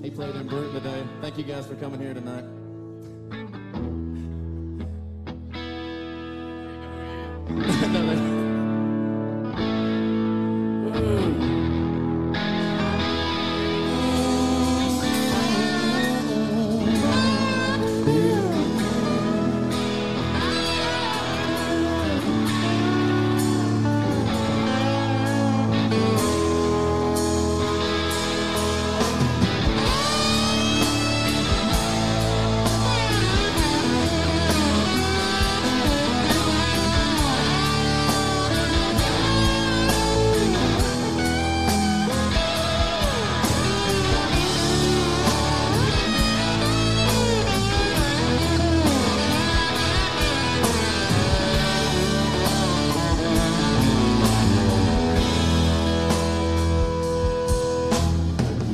He played in Brute today. Thank you guys for coming here tonight.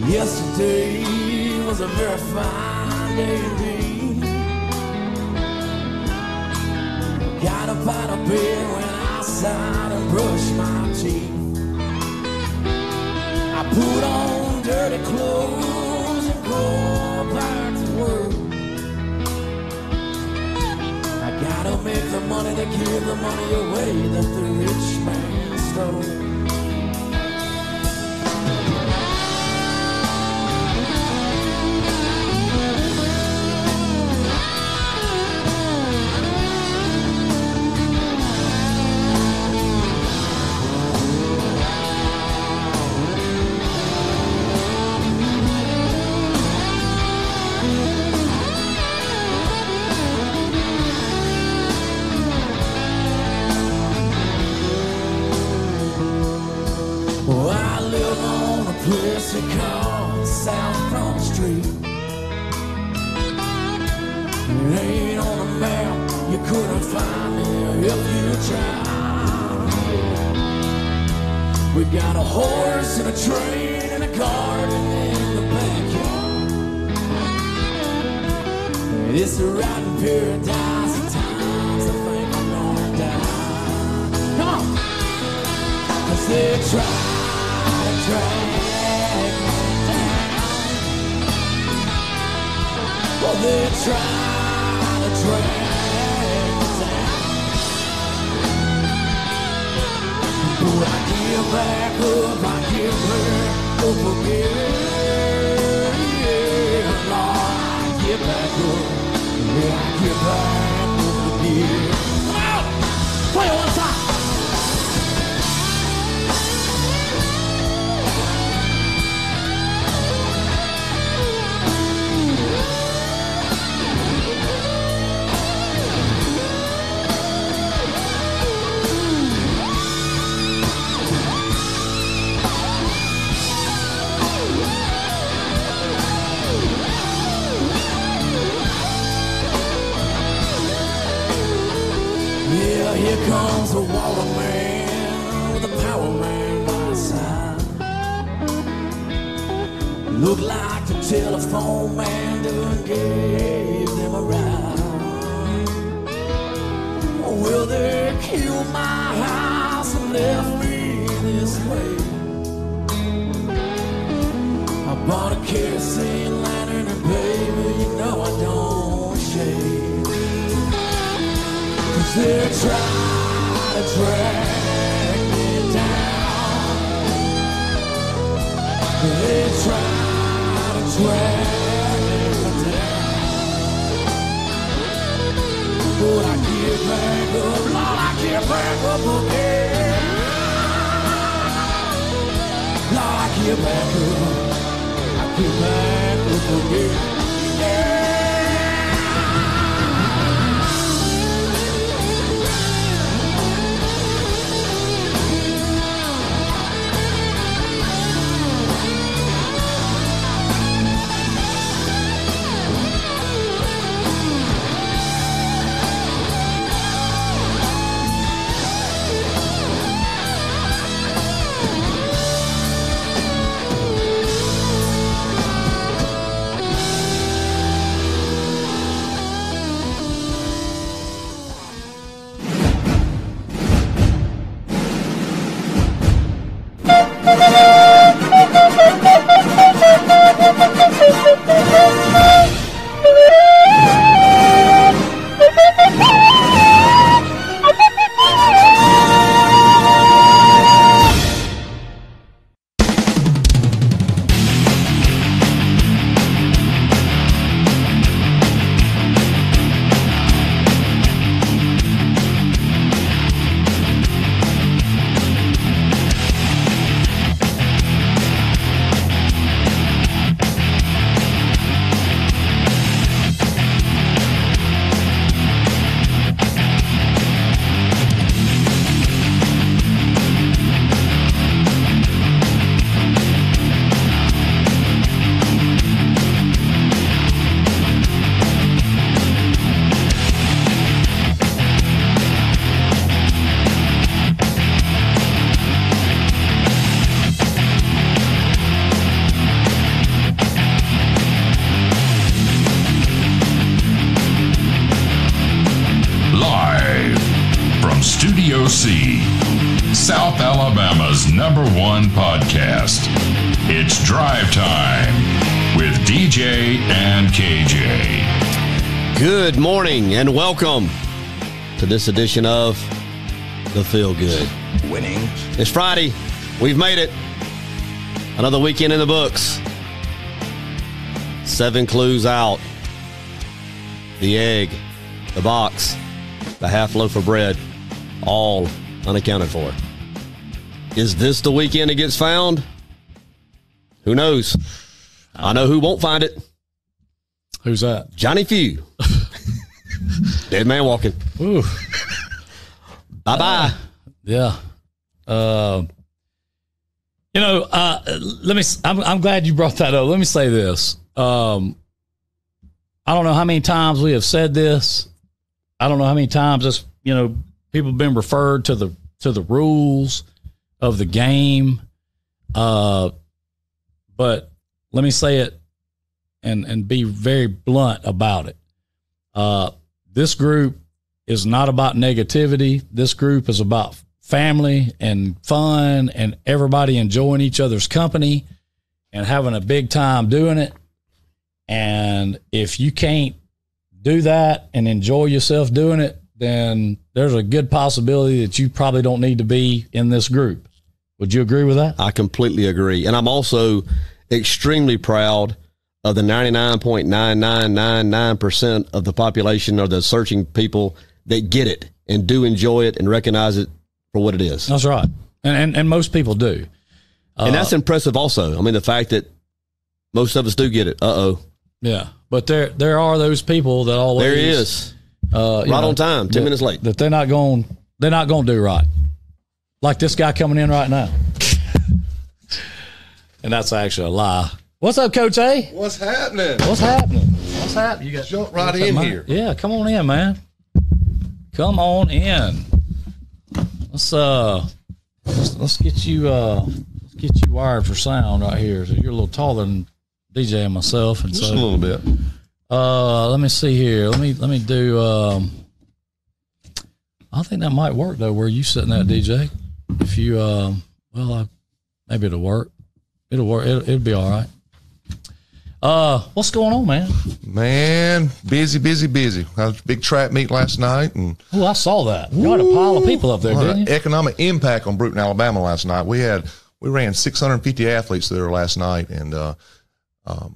Yesterday was a very fine day indeed. Got up out of bed, went outside and brushed my teeth. I put on dirty clothes and go back to work. I gotta make the money to give the money away that the rich man stole. Place they call South Front Street. It ain't on the map, you couldn't find me if you tried. We got a horse and a train and a garden in the backyard. It's a riding paradise, at times I think I'm gonna die. Come on! 'Cause they try to drag well, they try to drag me down, but I get back up, I get back up again. Lord, I get back up, yeah, I get back up again. Come on, play it one time. Here comes the water man with the power man by his side. Look like the telephone man done gave them a ride. Will they kill my house and left me this way? I bought a kerosene lantern and baby, you know I don't shave. They try to drag me down. They try to drag me down. But I get back up, Lord, I get back up again. Lord, I get back up, I get back up again. Yeah. SOC, South Alabama's #1 podcast. It's Drive Time with DJ and KJ. Good morning and welcome to this edition of The Feel Good. Winning. It's Friday. We've made it. Another weekend in the books. 7 clues out. The egg, the box, the half loaf of bread, all unaccounted for. Is this the weekend it gets found? Who knows? I know who won't find it. Who's that? Johnny Few. Dead man walking. Ooh. Bye-bye. Yeah. I'm glad you brought that up. Let me say this. I don't know how many times we have said this. I don't know how many times this, people have been referred to the rules of the game. But let me say it and be very blunt about it. This group is not about negativity. This group is about family and fun and everybody enjoying each other's company and having a big time doing it. And if you can't do that and enjoy yourself doing it, then there's a good possibility that you probably don't need to be in this group. Would you agree with that? I completely agree. And I'm also extremely proud of the 99.9999% of the population or the searching people that get it and do enjoy it and recognize it for what it is. That's right. And most people do. And that's impressive also. I mean, the fact that most of us do get it. Yeah. But there are those people that always. There he is. On time, 10 minutes late. That they're not going to do right. Like this guy coming in right now. And that's actually a lie. What's up, Coach A? What's happening? You got jump right in here. Yeah, come on in, man. Come on in. Let's get you wired for sound right here. So you're a little taller than DJ and myself, and just a little bit. Let me see here. Let me do. I think that might work though. Where you sitting at, DJ? If you maybe it'll work. It'll work. It'll be all right. What's going on, man? Man, busy. I was a big track meet last night, and I saw that. You had a pile of people up there, didn't you? Economic impact on Brewton, Alabama last night. We ran 650 athletes there last night, and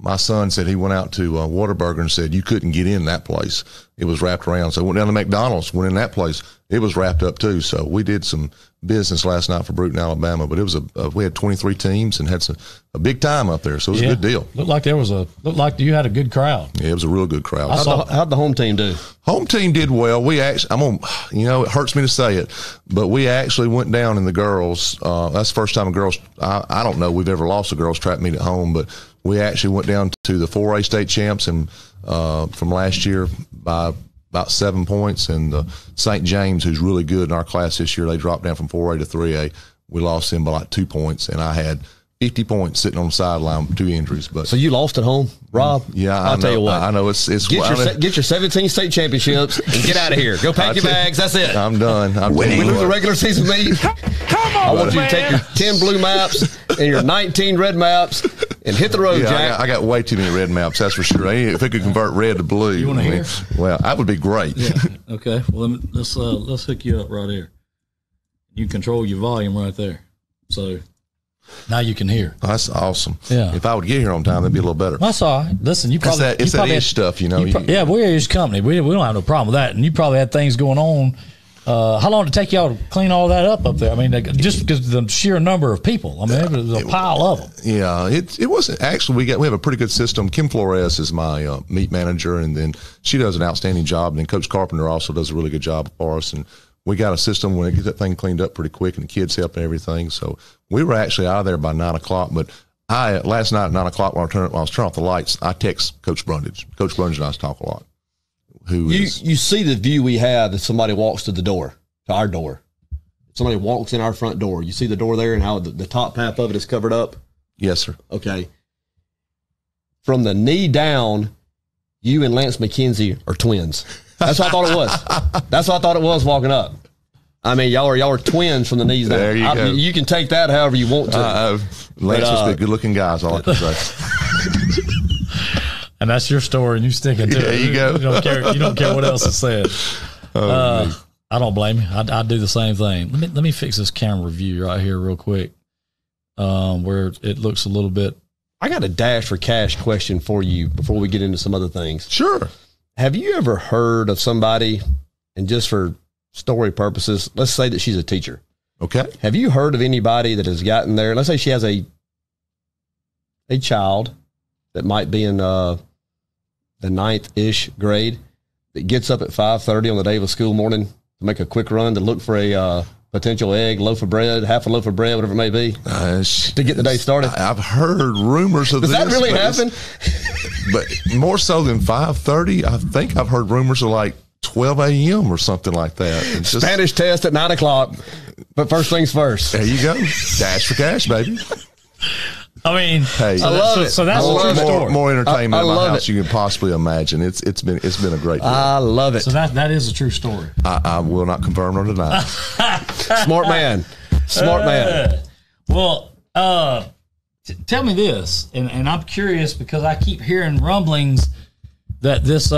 my son said he went out to Whataburger and said you couldn't get in that place. It was wrapped around. So I went down to McDonald's, went in that place. It was wrapped up too. So we did some business last night for Brewton, Alabama. But it was we had 23 teams and had a big time up there. So it was a good deal. Looked like you had a good crowd. Yeah, it was a real good crowd. How'd the home team do? Home team did well. We actually, it hurts me to say it, but we actually went down in the girls. That's the first time I don't know we've ever lost a girls track meet at home, but we actually went down to the 4A state champs and from last year by about 7 points. And St. James, who's really good in our class this year, they dropped down from 4A to 3A. We lost them by like 2 points, and I had 50 points sitting on the sideline with 2 injuries. But so you lost at home, Rob? Yeah, I'll tell you what. I know it's get your 17 state championships and get out of here. Go pack your bags. That's it. I'm done. We lose a regular season meet. Come on, I want you to take your 10 blue maps and your 19 red maps and hit the road, Jack. I got way too many red maps, that's for sure. If we could convert red to blue. You want to hear? Well, that would be great. Yeah. Okay. Well, let's hook you up right here. You control your volume right there. So now you can hear. That's awesome. Yeah. If I would get here on time, that'd be a little better. That's all right. Listen, you probably it's that ish stuff, yeah, we're ish company. We don't have no problem with that. And you probably had things going on. How long did it take y'all to clean all that up there? I mean, just because of the sheer number of people. I mean, there was a pile of them. Yeah, it wasn't actually. We have a pretty good system. Kim Flores is my meet manager, and then she does an outstanding job. And then Coach Carpenter also does a really good job for us. And we got a system where we get that thing cleaned up pretty quick, and the kids help and everything. So we were actually out of there by 9 o'clock. But last night at 9 o'clock when I was turning off the lights, I text Coach Brundage. Coach Brundage and I talk a lot. You see the view we have if somebody walks to the door, to our door. Somebody walks in our front door. You see the door there and how the top half of it is covered up? Yes, sir. Okay. From the knee down, you and Lance McKenzie are twins. That's what I thought it was. That's what I thought it was walking up. I mean, y'all are twins from the knees down. There you go. You can take that however you want to. Lance must be good-looking guys, all I can say. And that's your story, and you sticking to it. There you go. You don't care what else is said. I don't blame you. I do the same thing. Let me fix this camera view right here real quick, where it looks a little bit. I got a dash for cash question for you before we get into some other things. Sure. Have you ever heard of somebody, and just for story purposes, let's say that she's a teacher. Okay. Have you heard of anybody that has gotten there? Let's say she has a child that might be in the 9th-ish grade that gets up at 5:30 on the day of a school morning to make a quick run to look for a potential egg, loaf of bread, half a loaf of bread, whatever it may be, to get the day started? I've heard rumors of Does this. Does that really happen? But more so than 5:30, I think I've heard rumors of like 12 a.m. or something like that. It's just, Spanish test at 9 o'clock, but first things first. there you go. Dash for cash, baby. I mean, Hey, so that's a true story. more entertainment I in my love house it. you can possibly imagine. It's been a great deal. I love it. So that is a true story. I will not confirm or deny. Smart man. Smart man. Well, tell me this, and I'm curious because I keep hearing rumblings that this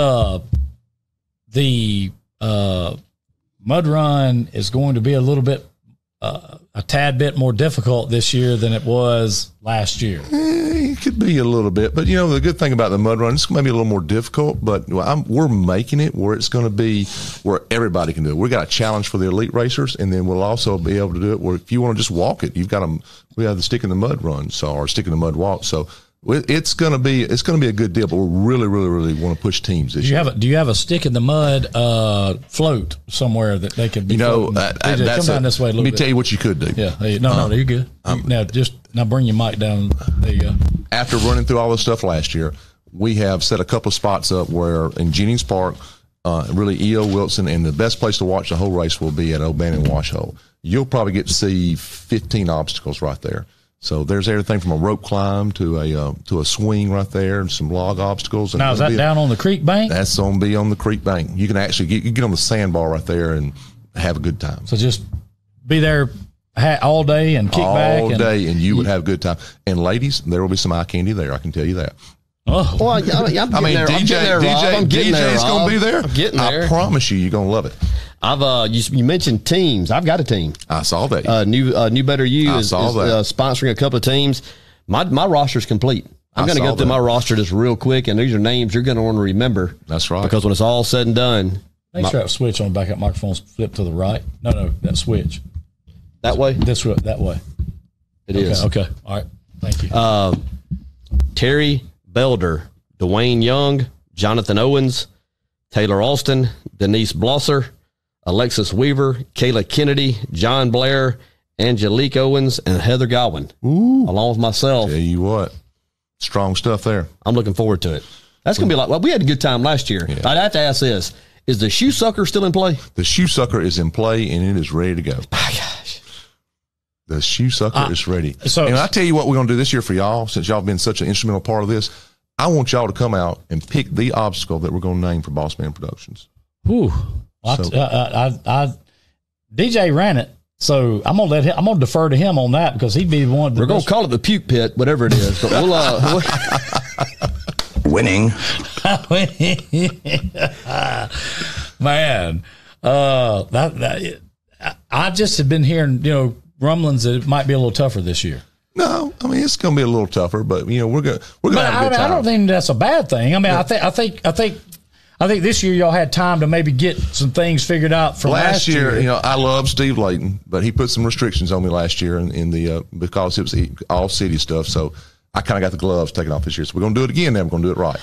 the mud run is going to be a little bit a tad bit more difficult this year than it was last year. It could be a little bit, but the good thing about the mud run, it's maybe a little more difficult, but we're making it where it's going to be where everybody can do it. We've got a challenge for the elite racers, and then we'll also be able to do it where if you want to just walk it, we have the stick in the mud run, or stick in the mud walk. So it's going to be a good deal, but we really, really, really want to push teams this year. Do you have a stick in the mud float somewhere that they could be? Floating? DJ, come down this way a little bit. Let me tell you what you could do. Yeah, no, you're good. Now bring your mic down. There you go. After running through all this stuff last year, we have set a couple of spots up where in Jennings Park, really E.O. Wilson, and the best place to watch the whole race will be at O'Bannon Wash Hole. You'll probably get to see 15 obstacles right there. So there's everything from a rope climb to a swing right there, and some log obstacles. And now is that down on the creek bank? That's going to be on the creek bank. You can actually get on the sandbar right there and have a good time. So just be there all day and kick back all day, and you would have a good time. And ladies, there will be some eye candy there. I can tell you that. Oh, well, I'm getting there. DJ's going to be there. I'm getting there. I promise you're going to love it. You mentioned teams. I've got a team. I saw that. New Better You is sponsoring a couple of teams. My roster's complete. I'm going to go through my roster just real quick, and these are names you're going to want to remember. That's right. Because when it's all said and done, make sure that switch on the backup microphone's flipped to the right. No, that switch. That way? That way. It is. Okay. All right. Thank you. Terry Belder, Dwayne Young, Jonathan Owens, Taylor Alston, Denise Blosser, Alexis Weaver, Kayla Kennedy, John Blair, Angelique Owens, and Heather Godwin. Ooh. Along with myself. Tell you what, strong stuff there. I'm looking forward to it. That's going to be we had a good time last year. Yeah. I'd have to ask this. Is the shoe sucker still in play? The shoe sucker is in play, and it is ready to go. My gosh. The shoe sucker is ready. So, and I tell you what we're going to do this year for y'all, since y'all have been such an instrumental part of this. I want y'all to come out and pick the obstacle that we're going to name for Bossman Productions. Whew. DJ ran it, so I'm gonna defer to him on that because he'd be the one. We're gonna call it the puke pit, whatever it is. But we'll winning. Man, I just have been hearing rumblings that it might be a little tougher this year. No, I mean it's going to be a little tougher, but we're gonna have a good time. I don't think that's a bad thing. I mean, yeah. I think this year y'all had time to maybe get some things figured out from last year. I love Steve Layton, but he put some restrictions on me last year in the because it was all city stuff. So I kind of got the gloves taken off this year. So we're going to do it again. Then we're going to do it right.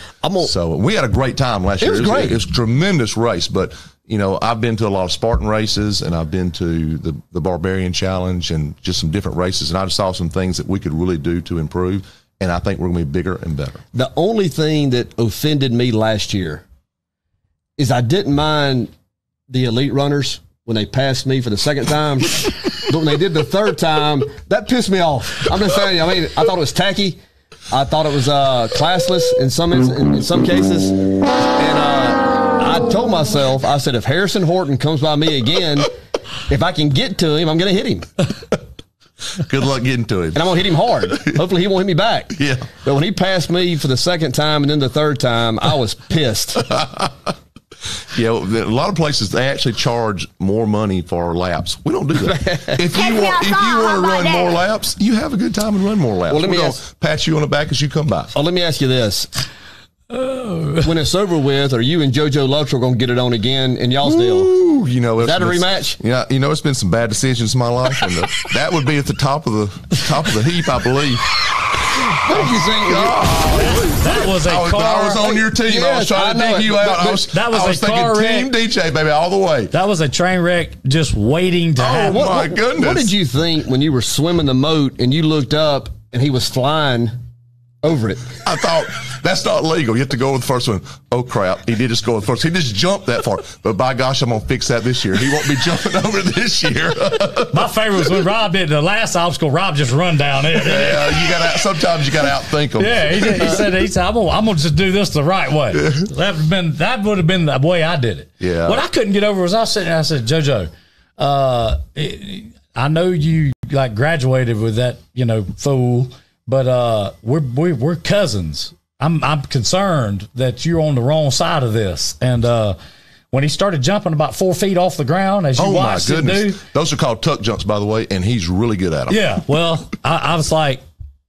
So we had a great time last year. It was great. It was a tremendous race, but I've been to a lot of Spartan races, and I've been to the Barbarian Challenge and just some different races, and I just saw some things that we could really do to improve, and I think we're going to be bigger and better. The only thing that offended me last year is I didn't mind the elite runners when they passed me for the second time, but when they did the third time, that pissed me off. I'm just telling you, I thought it was tacky. I thought it was classless in some cases, and I told myself, I said, if Harrison Horton comes by me again If I can get to him, I'm going to hit him. Good luck getting to him. And I'm going to hit him hard. Hopefully he won't hit me back. Yeah. But when he passed me for the second time and then the third time, I was pissed. Yeah, a lot of places, they actually charge more money for laps. We don't do that. If you want to run more laps, you have a good time and run more laps. Well, let me We're going ask- to pat you on the back as you come by. Oh, let me ask you this. When it's over with, are you and JoJo Luttrell going to get it on again in y'all's deal? Ooh, you know, Is that a rematch? Yeah, you know, it's been some bad decisions in my life, and that would be at the top of the heap, I believe. What did you think? That was a car. I was on your team. Yes, I was trying to I know dig you it, out. but that was I was a thinking car Team wreck. DJ, baby, all the way. That was a train wreck just waiting to happen. My goodness. What did you think when you were swimming the moat and you looked up and he was flying over it? I thought, that's not legal. You have to go with the first one. Oh, crap. He did just go with the first. He just jumped that far. But by gosh, I'm going to fix that this year. He won't be jumping over this year. My favorite was when Rob did the last obstacle. Rob just run down it. Yeah, sometimes you got to outthink them. Yeah, he said, I'm gonna just do this the right way. That would have been the way I did it. Yeah. What I couldn't get over was I was sitting there, I said, JoJo, I know you like graduated with that, fool, but we're cousins. I'm concerned that you're on the wrong side of this. And when he started jumping about 4 feet off the ground, as you watched him do, those are called tuck jumps, by the way, and he's really good at them. yeah. Well, I was like,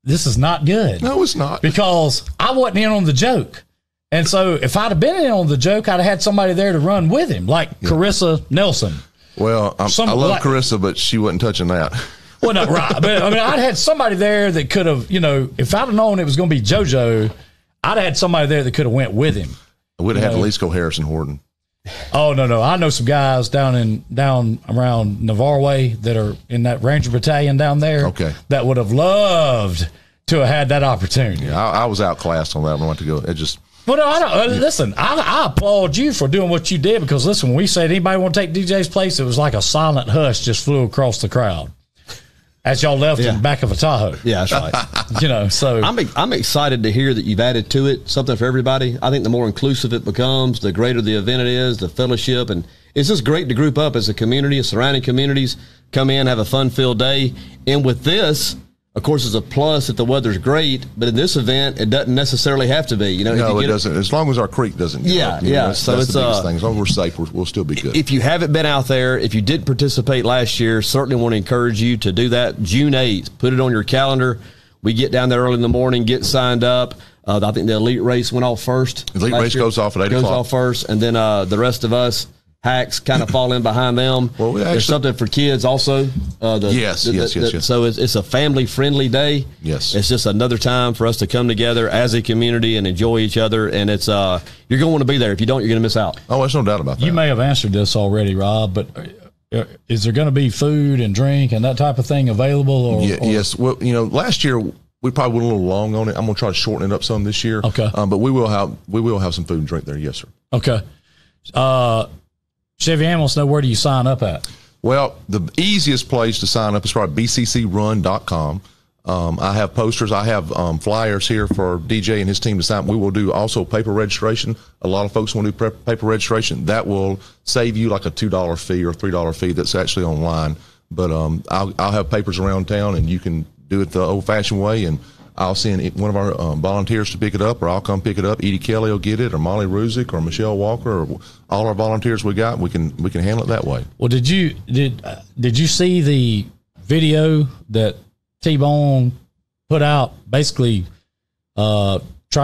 this is not good. No, it's not. Because I wasn't in on the joke. And so if I'd have been in on the joke, I'd have had somebody there to run with him, like Carissa Nelson. Well, I love Carissa, but she wasn't touching that. Well, not right. But I mean, I'd had somebody there that could have, if I'd have known it was going to be JoJo, I'd have had somebody there that could have went with him. I would have had at least go Harrison Horton. Oh, no. I know some guys down around Navarre Way that are in that Ranger Battalion down there. Okay. That would have loved to have had that opportunity. Yeah, I was outclassed on that one. I went to go. It just. Well, no, I don't. Listen, I applaud you for doing what you did because, listen, when we said anybody want to take DJ's place, it was like a silent hush just flew across the crowd as y'all left in the back of a Tahoe. Yeah, that's right. So I'm excited to hear that you've added to it something for everybody. I think the more inclusive it becomes, the greater the event it is, the fellowship, and it's just great to group up as a community, as surrounding communities, come in, have a fun-filled day. And with this, of course, it's a plus that the weather's great, but in this event, it doesn't necessarily have to be. No, it doesn't. As long as our creek doesn't get up, that's so the it's biggest thing. As long as we're safe, we'll still be good. If you haven't been out there, if you didn't participate last year, certainly want to encourage you to do that. June 8th, put it on your calendar. We get down there early in the morning, get signed up. I think the elite race went off first. Elite race goes off at 8 o'clock. Goes off first, and then the rest of us hacks kind of fall in behind them. Well, there's something for kids also. Yes. So it's a family-friendly day. Yes. It's just another time for us to come together as a community and enjoy each other. And it's you're going to want to be there. If you don't, you're going to miss out. Oh, there's no doubt about that. you may have answered this already, Rob, but is there going to be food and drink and that type of thing available? Yes. Well, last year we probably went a little long on it. I'm going to try to shorten it up some this year. Okay. But we will have some food and drink there. Yes, sir. Okay. Chevy Ambulance, know where do you sign up at? Well, the easiest place to sign up is probably bccrun.com. I have posters. I have flyers here for DJ and his team to sign up. We will do also paper registration. A lot of folks want to do paper registration. That will save you like a $2 fee or $3 fee that's actually online. But I'll have papers around town, and you can do it the old-fashioned way, and I'll send one of our volunteers to pick it up, or I'll come pick it up. Edie Kelly will get it, or Molly Ruzick, or Michelle Walker, or all our volunteers we got. We can handle it that way. Well, did you see the video that T-Bone put out, basically trying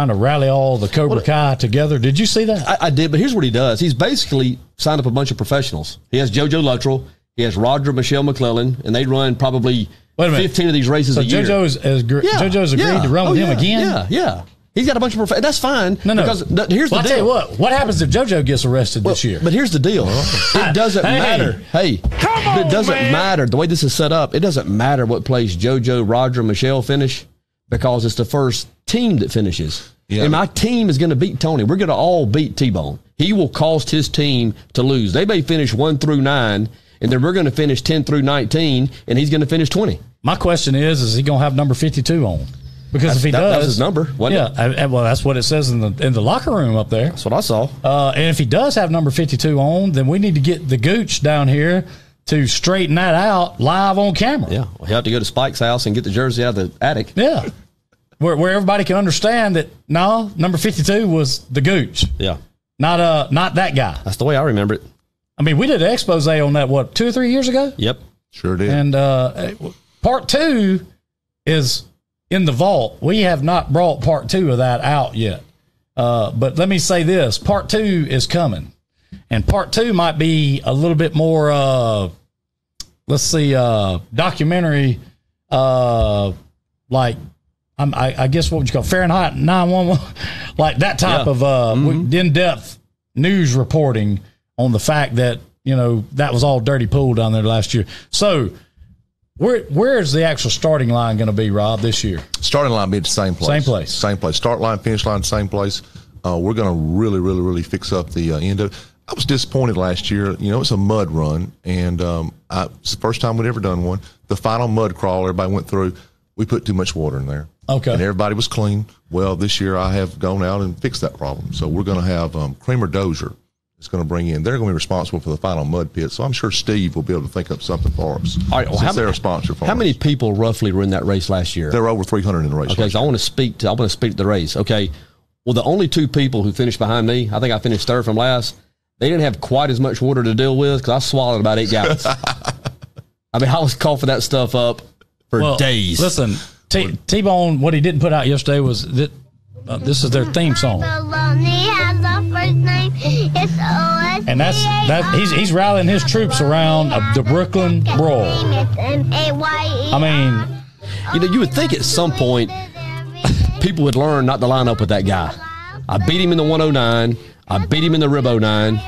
to rally all the Cobra Kai together? Did you see that? I did, but here's what he does. He's basically signed up a bunch of professionals. He has JoJo Luttrell. He has Roger Michelle McClellan, and they run probably 15 of these races a year. JoJo's agreed to run with him again? Yeah. He's got a bunch of that's fine. No. Because here's the deal. I'll tell you what happens if JoJo gets arrested this year? But here's the deal. It doesn't matter. Hey, it doesn't matter. The way this is set up, it doesn't matter what place JoJo, Roger, Michelle finish, because it's the first team that finishes. Yeah. And my team is going to beat Tony. We're going to all beat T-Bone. He will cost his team to lose. They may finish 1 through 9, and then we're going to finish 10 through 19, and he's going to finish 20. My question is he going to have number 52 on? Because if he does, that was his number. Well, that's what it says in the locker room up there. That's what I saw. And if he does have number 52 on, then we need to get the Gooch down here to straighten that out live on camera. Yeah, well, he'll have to go to Spike's house and get the jersey out of the attic. Yeah. Where everybody can understand that, no, number 52 was the Gooch. Yeah. Not that guy. That's the way I remember it. I mean, we did an expose on that, 2 or 3 years ago? Yep. Sure did. And part 2 is in the vault. We have not brought part 2 of that out yet. But let me say this. Part 2 is coming. And part 2 might be a little bit more, documentary, like, I guess what would you call Fahrenheit 911, like that type of in-depth news reporting on the fact that, that was all dirty pool down there last year. So where is the actual starting line going to be, Rob, this year? Starting line be at the same place. Same place. Same place. Start line, finish line, same place. We're going to really, really, really fix up the end of it. I was disappointed last year. It's a mud run, and it's the first time we'd ever done one. The final mud crawl everybody went through, we put too much water in there. Okay. And everybody was clean. Well, this year I have gone out and fixed that problem. So we're going to have Kramer Dozier is going to bring in. They're going to be responsible for the final mud pit. So I'm sure Steve will be able to think up something for us. All right. Well, since they're a sponsor for us. How many people roughly were in that race last year? There were over 300 in the race. Okay, so I want to speak to the race. Okay. Well, the only 2 people who finished behind me, I think I finished third from last. They didn't have quite as much water to deal with because I swallowed about 8 gallons. I mean, I was coughing that stuff up for days. Listen, T-Bone, what he didn't put out yesterday was that this is their theme song. And he's rallying his troops around the Brooklyn Brawl. I mean, you would think at some point people would learn not to line up with that guy. I beat him in the 109. I beat him in the Rib 09,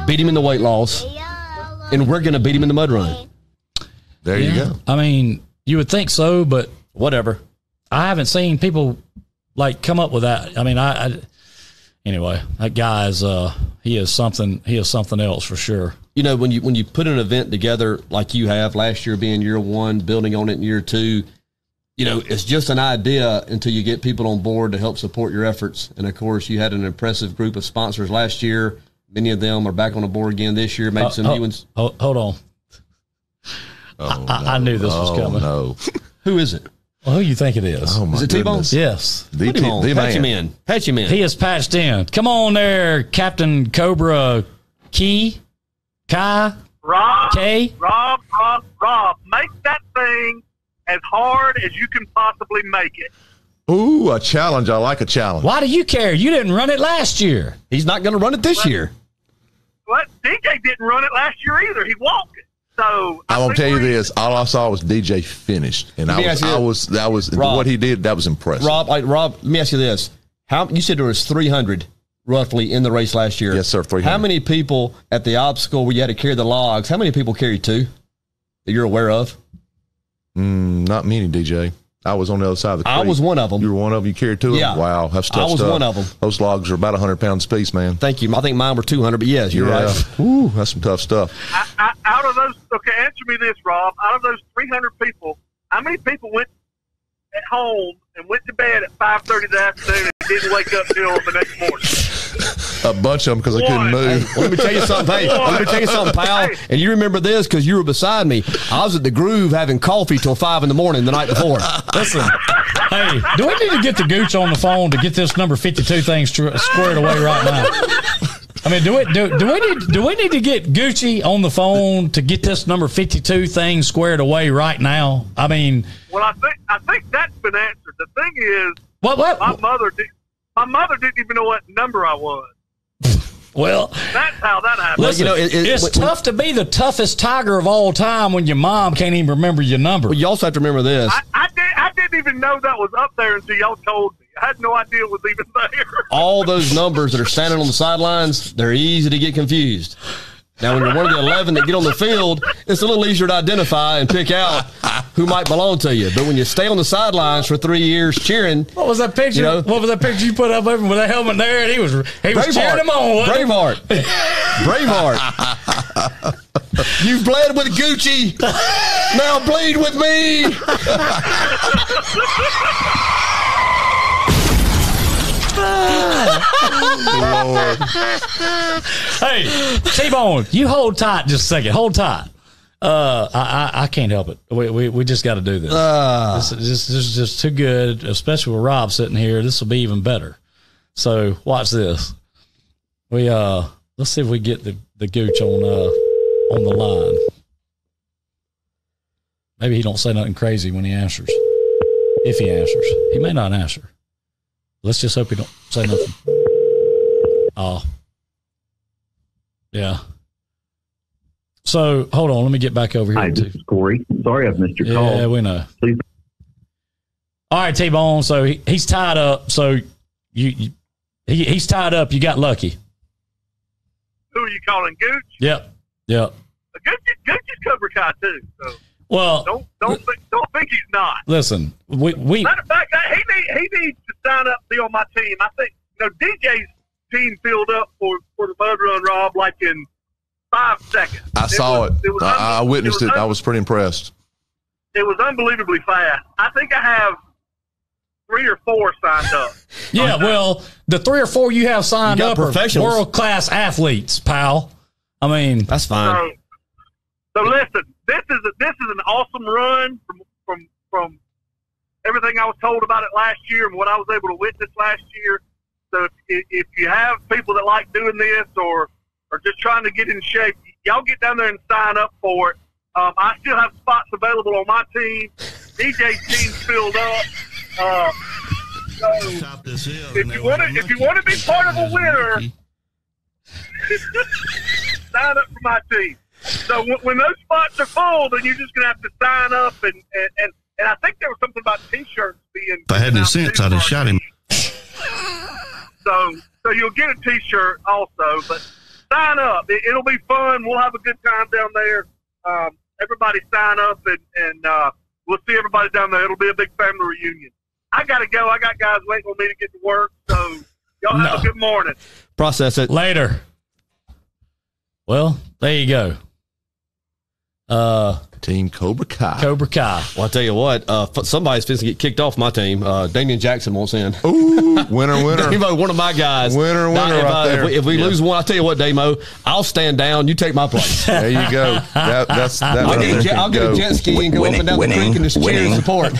beat him in the weight loss, and we're going to beat him in the mud run. There you go. I mean, you would think so, but whatever. I haven't seen people come up with that. I mean, anyway, that guy is he is something else for sure. When you put an event together like you have last year being year 1, building on it in year 2, it's just an idea until you get people on board to help support your efforts. And, of course, you had an impressive group of sponsors last year. Many of them are back on the board again this year. Maybe some new ones. Hold on. I knew this was coming. No. Who is it? Well, who you think it is? Oh, my Is it T-Bone? Yes. The Patch him in. Patch him in. He is patched in. Come on there, Captain Cobra Kai. Rob, K. Rob, make that thing as hard as you can possibly make it. Ooh, a challenge. I like a challenge. Why do you care? You didn't run it last year. He's not going to run it this year. What? DJ didn't run it last year either. He walked it. So I'm gonna tell you this. All I saw was DJ finished, and that was Rob, what he did. That was impressive. Rob, let me ask you this: you said there was 300 roughly in the race last year? Yes, sir. 300. How many people at the obstacle where you had to carry the logs? How many people carried 2 that you're aware of? Not many, DJ. I was on the other side of the creek. I was one of them. You were one of them? You carried 2 of them? Wow, that's tough stuff. I was one of them. Those logs are about 100 pounds apiece, man. Thank you. I think mine were 200, but yes, you're right. Ooh, that's some tough stuff. Out of those, okay, answer me this, Rob. Out of those 300 people, how many people went at home and went to bed at 5:30 this afternoon and didn't wake up till the next morning? A bunch of them because I couldn't move. Hey, let me tell you something. Let me tell you something, pal. And you remember this because you were beside me. I was at the Groove having coffee till 5 in the morning the night before. Listen, hey, do we need to get the Gooch on the phone to get this number 52 thing squared away right now? I mean, do we need to get Gucci on the phone to get this number 52 thing squared away right now? I mean, well, I think that's been answered. The thing is, what? My mother didn't even know what number I was. Well, that's how that happened. Listen, it's tough to be the toughest tiger of all time when your mom can't even remember your number. Well, you also have to remember this. I didn't even know that was up there until y'all told me. I had no idea it was even there. All those numbers that are standing on the sidelines, they're easy to get confused. Now, when you're one of the 11 that get on the field, it's a little easier to identify and pick out who might belong to you. But when you stay on the sidelines for 3 years cheering, what was that picture? What was that picture you put up with him with that helmet there? And he was cheering him on. Braveheart. Braveheart. You've bled with Gucci. Now bleed with me. Hey, T-Bone, you hold tight just a second. Hold tight. I can't help it. We just got to do this. This is just too good, especially with Rob sitting here. This will be even better. So watch this. Let's see if we get the gooch on the line. Maybe he don't say nothing crazy when he answers. If he answers, he may not answer. Let's just hope he don't say nothing. Oh, yeah. So hold on, let me get back over here. Hi, this is Corey. Sorry I've missed your call. Yeah, we know. Please. All right, T-Bone. So he's tied up. So he's tied up. You got lucky. Who are you calling, Gooch? Yep. Gooch is Cobra Kai too. So well, don't think he's not. Listen, we matter of fact, he needs to sign up, be on my team. I think DJ's team filled up for the Mud Run, Rob, like in 5 seconds. I saw it. I witnessed it. I was pretty impressed. It was unbelievably fast. I think I have 3 or 4 signed up. Yeah, well, the 3 or 4 you have signed up are world-class athletes, pal. I mean, that's fine. So listen, this is an awesome run from everything I was told about it last year and what I was able to witness last year. So if you have people that like doing this or just trying to get in shape, y'all get down there and sign up for it. I still have spots available on my team. DJ's team's filled up. So if you want to be part of a winner, sign up for my team. So when those spots are full, then you're just going to have to sign up and I think there was something about T-shirts being. If I had any sense, I'd have shot him. So you'll get a T-shirt also, but sign up. It'll be fun. We'll have a good time down there. Everybody sign up and we'll see everybody down there. It'll be a big family reunion. I got to go. I got guys waiting on me to get to work. So y'all have a good morning. Process it. Later. Well, there you go. Team Cobra Kai. Cobra Kai. Well, I'll tell you what, somebody's supposed to get kicked off my team. Damian Jackson wants in. Ooh, winner. Damo, one of my guys. Winner right there. If we lose one, I'll tell you what, Damo, I'll stand down. You take my place. There you go. I'll get a jet ski and go up and down the creek and just cheer and support.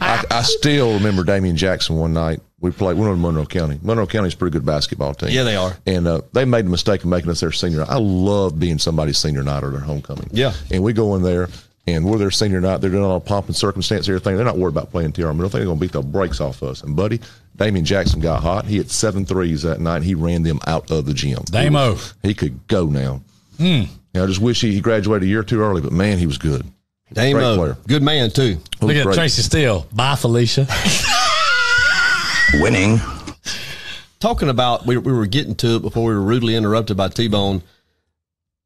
I still remember Damian Jackson one night. We went to Monroe County. Monroe County's a pretty good basketball team. Yeah, they are. And they made the mistake of making us their senior night. I love being somebody's senior night or their homecoming. Yeah. And we go in there, and we're their senior night. They're doing all pomp and circumstance and everything. They're not worried about playing TRM. They don't think they're going to beat the brakes off us. And, buddy, Damian Jackson got hot. He hit 7 threes that night. He ran them out of the gym. Damo. He could go now. I just wish he graduated a year too early, but, man, he was good. Damo. Good man, too. Look at Tracy Steele. Bye, Felicia. Winning. Talking about, we were getting to it before we were rudely interrupted by T-Bone.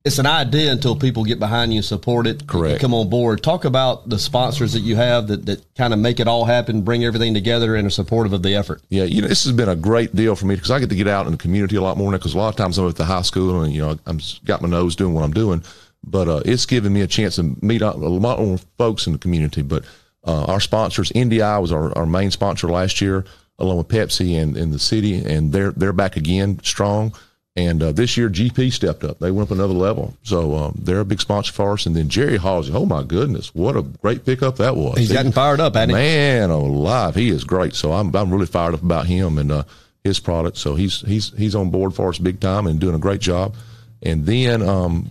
It's an idea until people get behind you and support it. Correct. Come on board. Talk about the sponsors that you have that kind of make it all happen, bring everything together, and are supportive of the effort. Yeah, this has been a great deal for me because I get to get out in the community a lot more now because a lot of times I'm at the high school and, I'm got my nose doing what I'm doing. But it's given me a chance to meet a lot more folks in the community. But our sponsors, NDI was our main sponsor last year, along with Pepsi and the city, and they're back again strong. And this year, GP stepped up. They went up another level. So they're a big sponsor for us. And then Jerry Halsey, oh, my goodness, what a great pickup that was. He's gotten fired up, hasn't he? Man alive, he is great. So I'm really fired up about him and his product. So he's on board for us big time and doing a great job. And then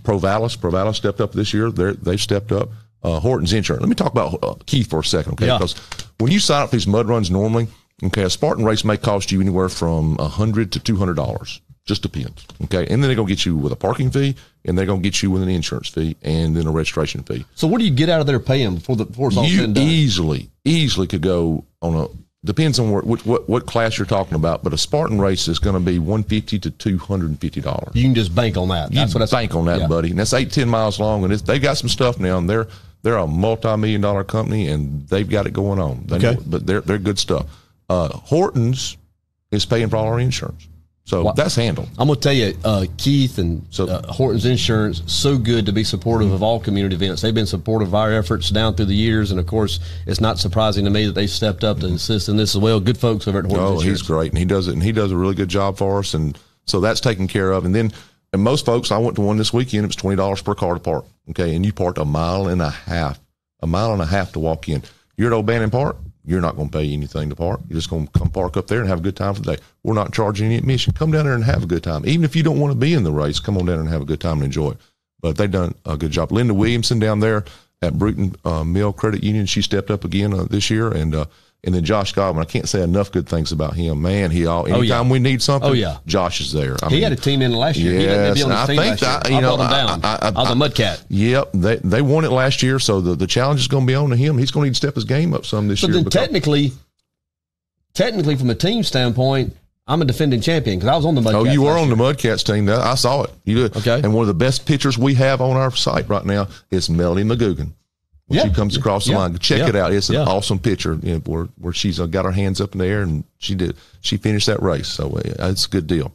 Provalis stepped up this year. They've stepped up. Horton's Insurance. Let me talk about Keith for a second, okay? Yeah. Because when you sign up for these mud runs normally, okay, a Spartan race may cost you anywhere from $100 to $200. Just depends, okay? And then they're going to get you with a parking fee, and they're going to get you with an insurance fee, and then a registration fee. So what do you get out of there paying before it's all said and done? Easily could go on depends on what class you're talking about, but a Spartan race is going to be $150 to $250. You can just bank on that. That's what I bank on that, yeah. buddy. And that's 8-10 miles long, and they've got some stuff now, and they're a multi-million-dollar company, and they've got it going on. But they're good stuff. Horton's is paying for all our insurance. So that's handled. I'm going to tell you, Keith and Horton's Insurance, so good to be supportive of all community events. They've been supportive of our efforts down through the years, and, of course, it's not surprising to me that they stepped up to assist in this as well. Good folks over at Horton's Insurance. He's great, and he does a really good job for us, and so that's taken care of. And then And most folks, I went to one this weekend. It was $20 per car to park. Okay, and you parked a mile and a half to walk in. You're at Old Bannon Park. You're not going to pay anything to park. You're just going to come park up there and have a good time for the day. We're not charging any admission. Come down there and have a good time. Even if you don't want to be in the race, come on down and have a good time and enjoy it. But they've done a good job. Linda Williamson down there at Bruton Mill Credit Union, she stepped up again this year. And then Josh Godwin, I can't say enough good things about him. Man, anytime we need something, Josh is there. He had a team in last year. Yes, he I think that, I brought him down. I was a Mudcat. Yep, they won it last year, so the challenge is going to be on to him. He's going to need to step his game up some this year. But then technically, from a team standpoint, I'm a defending champion because I was on the Mudcats. Oh, you were on the Mudcats team. I saw it. You did. Okay. And one of the best pitchers we have on our site right now is Melanie McGugan. When she comes across the line, check it out. It's an awesome picture, where she's got her hands up in the air, and she finished that race. So it's a good deal.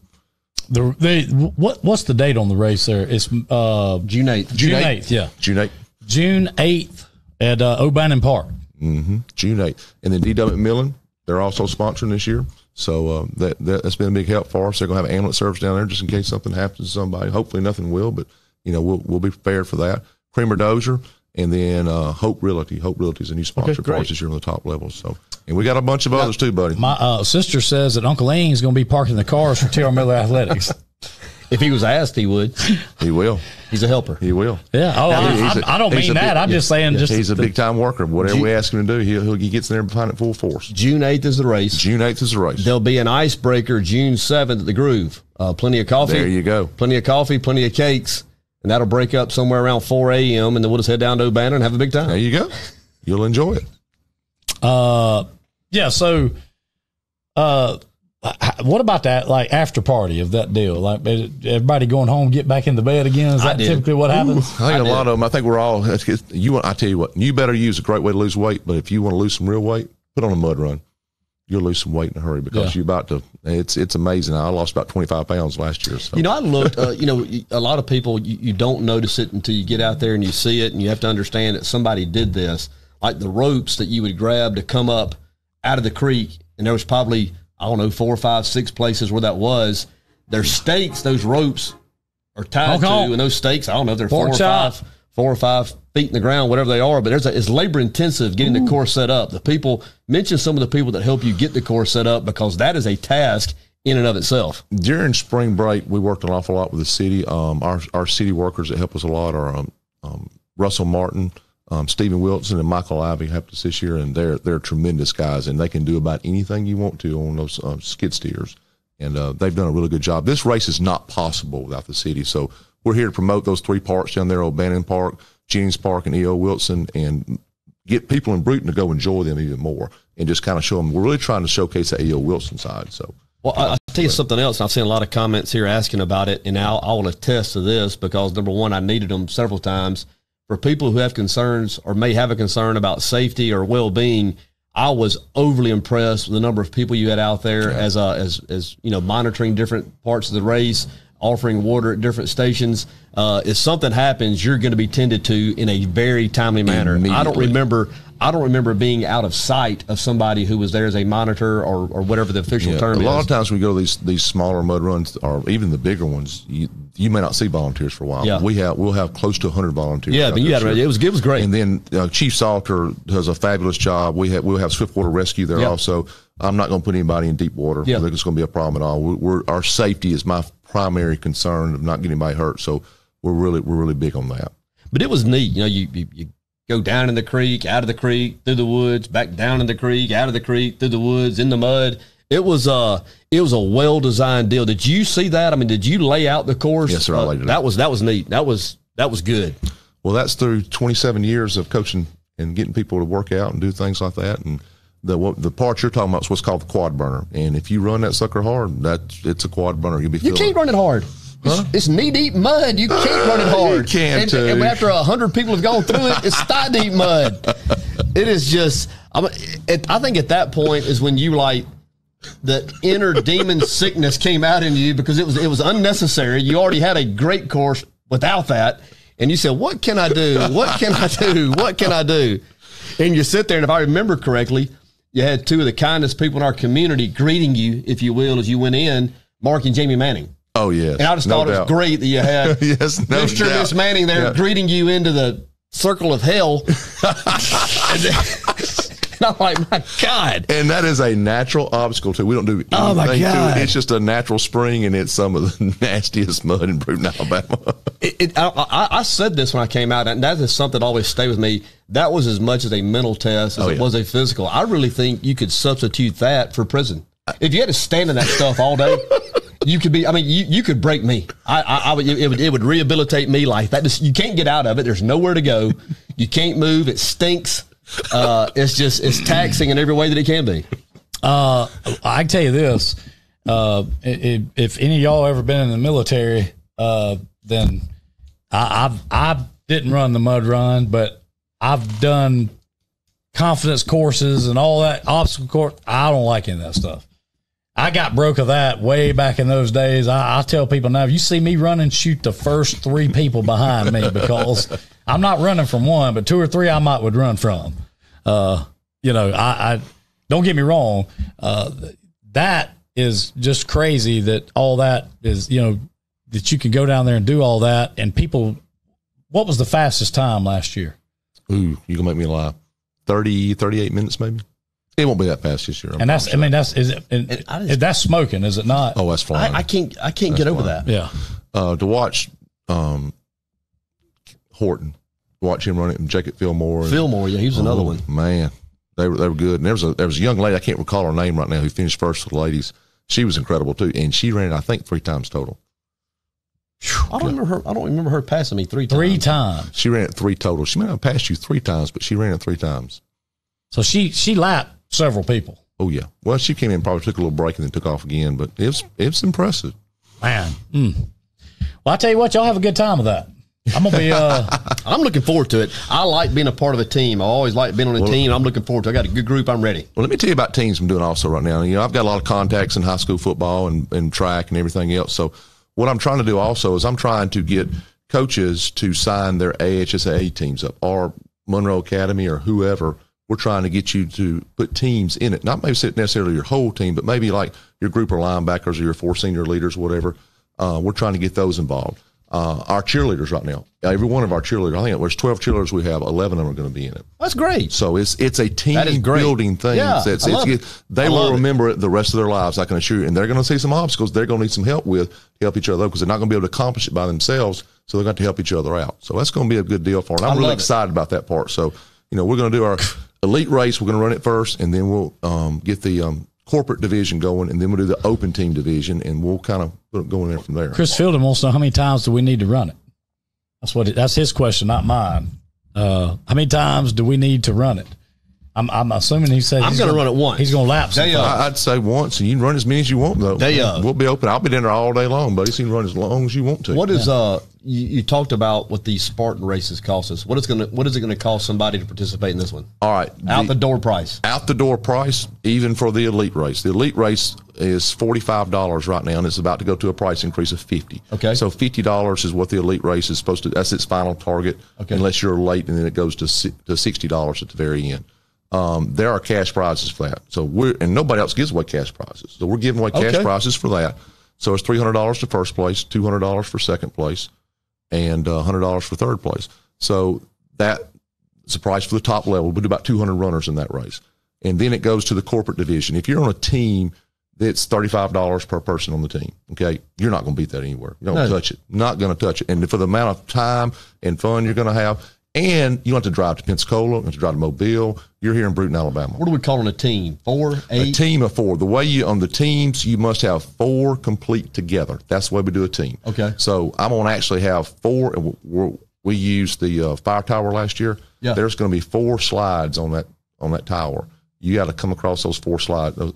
What's the date on the race there? It's June 8th. June 8th, yeah. June 8th at O'Bannon Park. Mm-hmm. June 8th. And then D.W. McMillan, they're also sponsoring this year. So that's been a big help for us. They're going to have ambulance service down there just in case something happens to somebody. Hopefully nothing will, but we'll be prepared for that. Creamer Dozier. And then Hope Realty. Hope Realty is a new sponsor for us this year on the top level. So, and we got a bunch of others too, buddy. My sister says that Uncle Aing's going to be parking the cars for T.R. Miller Athletics. If he was asked, he would. He will. He's a helper. He will. Yeah. Oh, I don't mean that. I'm just saying. He's a big time worker. Whatever we ask him to do, he gets in there behind it full force. June 8th is the race. There'll be an icebreaker June 7th at the Groove. Plenty of coffee. There you go. Plenty of coffee, plenty of cakes. And that'll break up somewhere around 4 a.m. and then we'll just head down to O'Bannon and have a big time. There you go. You'll enjoy it. Yeah. So, what about that, like, after party of that deal? Like, everybody going home, get back into bed again? Is that typically what happens? I think a lot of them. I think we're all. I tell you what, you better use a great way to lose weight. But if you want to lose some real weight, put on a mud run. You'll lose some weight in a hurry because you're about to. It's amazing. I lost about 25 pounds last year. So. I looked. A lot of people you don't notice it until you get out there and you see it, and you have to understand that somebody did this. Like the ropes that you would grab to come up out of the creek, and there was probably 4, 5, 6 places where that was. There's stakes. Those ropes are tied to, and those stakes. I don't know if they're 4 or 5 feet in the ground, whatever they are, but it's labor intensive getting the course set up. The people mention some of the people that help you get the course set up because that is a task in and of itself. During spring break, we worked an awful lot with the city. Our city workers that help us a lot are Russell Martin, Stephen Wilson, and Michael Ivey helped us this year, and they're tremendous guys, and they can do about anything you want to on those skid steers, and they've done a really good job. This race is not possible without the city, so we're here to promote those 3 parks down there, O'Bannon Park, Jennings Park, and E.O. Wilson, and get people in Bruton to go enjoy them even more and just kind of show them. We're really trying to showcase that E.O. Wilson side. So, well, I'll tell you something else. I've seen a lot of comments here asking about it, and I will attest to this because, number one, I needed them several times. For people who have concerns or may have a concern about safety or well-being, I was overly impressed with the number of people you had out there as monitoring different parts of the race, offering water at different stations. If something happens, you're going to be tended to in a very timely manner. I don't remember being out of sight of somebody who was there as a monitor or whatever the official term is. A lot of times we go to these smaller mud runs or even the bigger ones, you may not see volunteers for a while. Yeah. We'll have close to 100 volunteers. Yeah, but it was great. And then Chief Salter does a fabulous job. We'll have swiftwater rescue there also. I'm not going to put anybody in deep water. I think it's going to be a problem at all. Our safety is my primary concern of not getting anybody hurt. So we're really big on that. But it was neat. You go down in the creek, out of the creek, through the woods, back down in the creek, out of the creek, through the woods, in the mud. It was a well-designed deal. Did you see that? I mean, did you lay out the course? Yes, sir. I laid it out. That was neat. That was good. Well, that's through 27 years of coaching and getting people to work out and do things like that. And the part you're talking about is what's called the quad burner. And if you run that sucker hard, it's a quad burner. You can't run it hard. Huh? It's knee-deep mud. You can't run it hard. You can't. And after 100 people have gone through it, it's thigh-deep mud. It is just, I think at that point is when you the inner demon sickness came out in you because it was unnecessary. You already had a great course without that. And you said, what can I do? What can I do? What can I do? And you sit there, and if I remember correctly, you had 2 of the kindest people in our community greeting you, if you will, as you went in, Mark and Jamie Manning. Oh, yes. And I just thought it was great that you had yes, no Mr. and doubt. Miss Manning there greeting you into the circle of hell. And I'm like, my God. And that is a natural obstacle, too. We don't do anything to it. It's just a natural spring, and it's some of the nastiest mud in Bruton, Alabama. I said this when I came out, and that is something that always stay with me. That was as much as a mental test as it was a physical. I really think you could substitute that for prison. If you had to stand in that stuff all day, you could be. I mean, you could break me. It would rehabilitate me like that. You can't get out of it. There's nowhere to go. You can't move. It stinks. It's taxing in every way that it can be. I can tell you this: if any of y'all ever been in the military, then I didn't run the mud run, but I've done confidence courses and all that obstacle course. I don't like any of that stuff. I got broke of that way back in those days. I tell people now, if you see me running, shoot the first 3 people behind me, because I'm not running from one, but 2 or 3 I would run from. I don't get me wrong. That is just crazy that all that is, that you can go down there and do all that. And people, what was the fastest time last year? Ooh, you gonna make me lie. 30, 38 minutes maybe. It won't be that fast this year. And that's, sure. I mean, that's that's smoking, is it not? Oh, that's flying. I can't get over that. Yeah. To watch Horton, watch him run it, and Jacob Fillmore. Yeah, he was another one. Man, they were good. And there was a young lady, I can't recall her name right now, who finished first for the ladies. She was incredible too, and she ran it, I think, 3 times total. I don't remember her passing me 3 times. 3 times. She ran it 3 total. She may not have passed you 3 times, but she ran it 3 times. So she lapped several people. Oh yeah. Well, she came in, probably took a little break, and then took off again. But it was impressive. Man. Well, I tell you what, y'all have a good time with that. I'm gonna be. I'm looking forward to it. I like being a part of a team. I always like being on a team. I'm looking forward to it. I got a good group. I'm ready. Well, let me tell you about teams I'm doing also right now. I've got a lot of contacts in high school football and track and everything else. So what I'm trying to do also is I'm trying to get coaches to sign their AHSAA teams up, or Monroe Academy or whoever. We're trying to get you to put teams in it. Not maybe necessarily your whole team, but maybe like your group of linebackers or your 4 senior leaders, whatever. We're trying to get those involved. Our cheerleaders right now, every one of our cheerleaders, I think there's 12 cheerleaders we have, 11 of them are going to be in it. That's great. So it's a team building thing. Yeah, they will remember it the rest of their lives, I can assure you. And they're going to see some obstacles they're going to need some help with to help each other, because they're not going to be able to accomplish it by themselves. So they're going to help each other out. So that's going to be a good deal for them. I'm really excited about that part. So, we're going to do our elite race. We're going to run it first, and then we'll get the corporate division going, and then we'll do the open team division, and we'll kind of go in there from there. Chris Fielden wants to know, how many times do we need to run it? That's his question, not mine. How many times do we need to run it? I'm assuming he said I'm going to run it once. He's going to lap some. I'd say once, and you can run as many as you want, though. We'll be open. I'll be in there all day long, buddy. So you can run as long as you want to. What is you talked about what these Spartan races cost us? What is it going to cost somebody to participate in this one? All right, out the door price, even for the elite race. The elite race is $45 right now, and it's about to go to a price increase of $50. Okay, so $50 is what the elite race is supposed to. That's its final target. Okay, unless you're late, and then it goes to $60 at the very end. There are cash prizes for that. So and nobody else gives away cash prizes. So we're giving away cash prizes for that. So it's $300 to first place, $200 for second place, and $100 for third place. So that's the price for the top level. We'll do about 200 runners in that race. And then it goes to the corporate division. If you're on a team that's $35 per person on the team, okay, you're not going to beat that anywhere. You don't touch it. Not going to touch it. And for the amount of time and fun you're going to have, and you don't have to drive to Pensacola, you don't have to drive to Mobile. You're here in Bruton, Alabama. What are we calling a team? 4, 8? A team of 4. The way on the teams, you must have 4 complete together. That's the way we do a team. Okay. So I'm going to actually have 4. And we used the fire tower last year. Yeah. There's going to be 4 slides on that tower. You got to come across those 4 slides on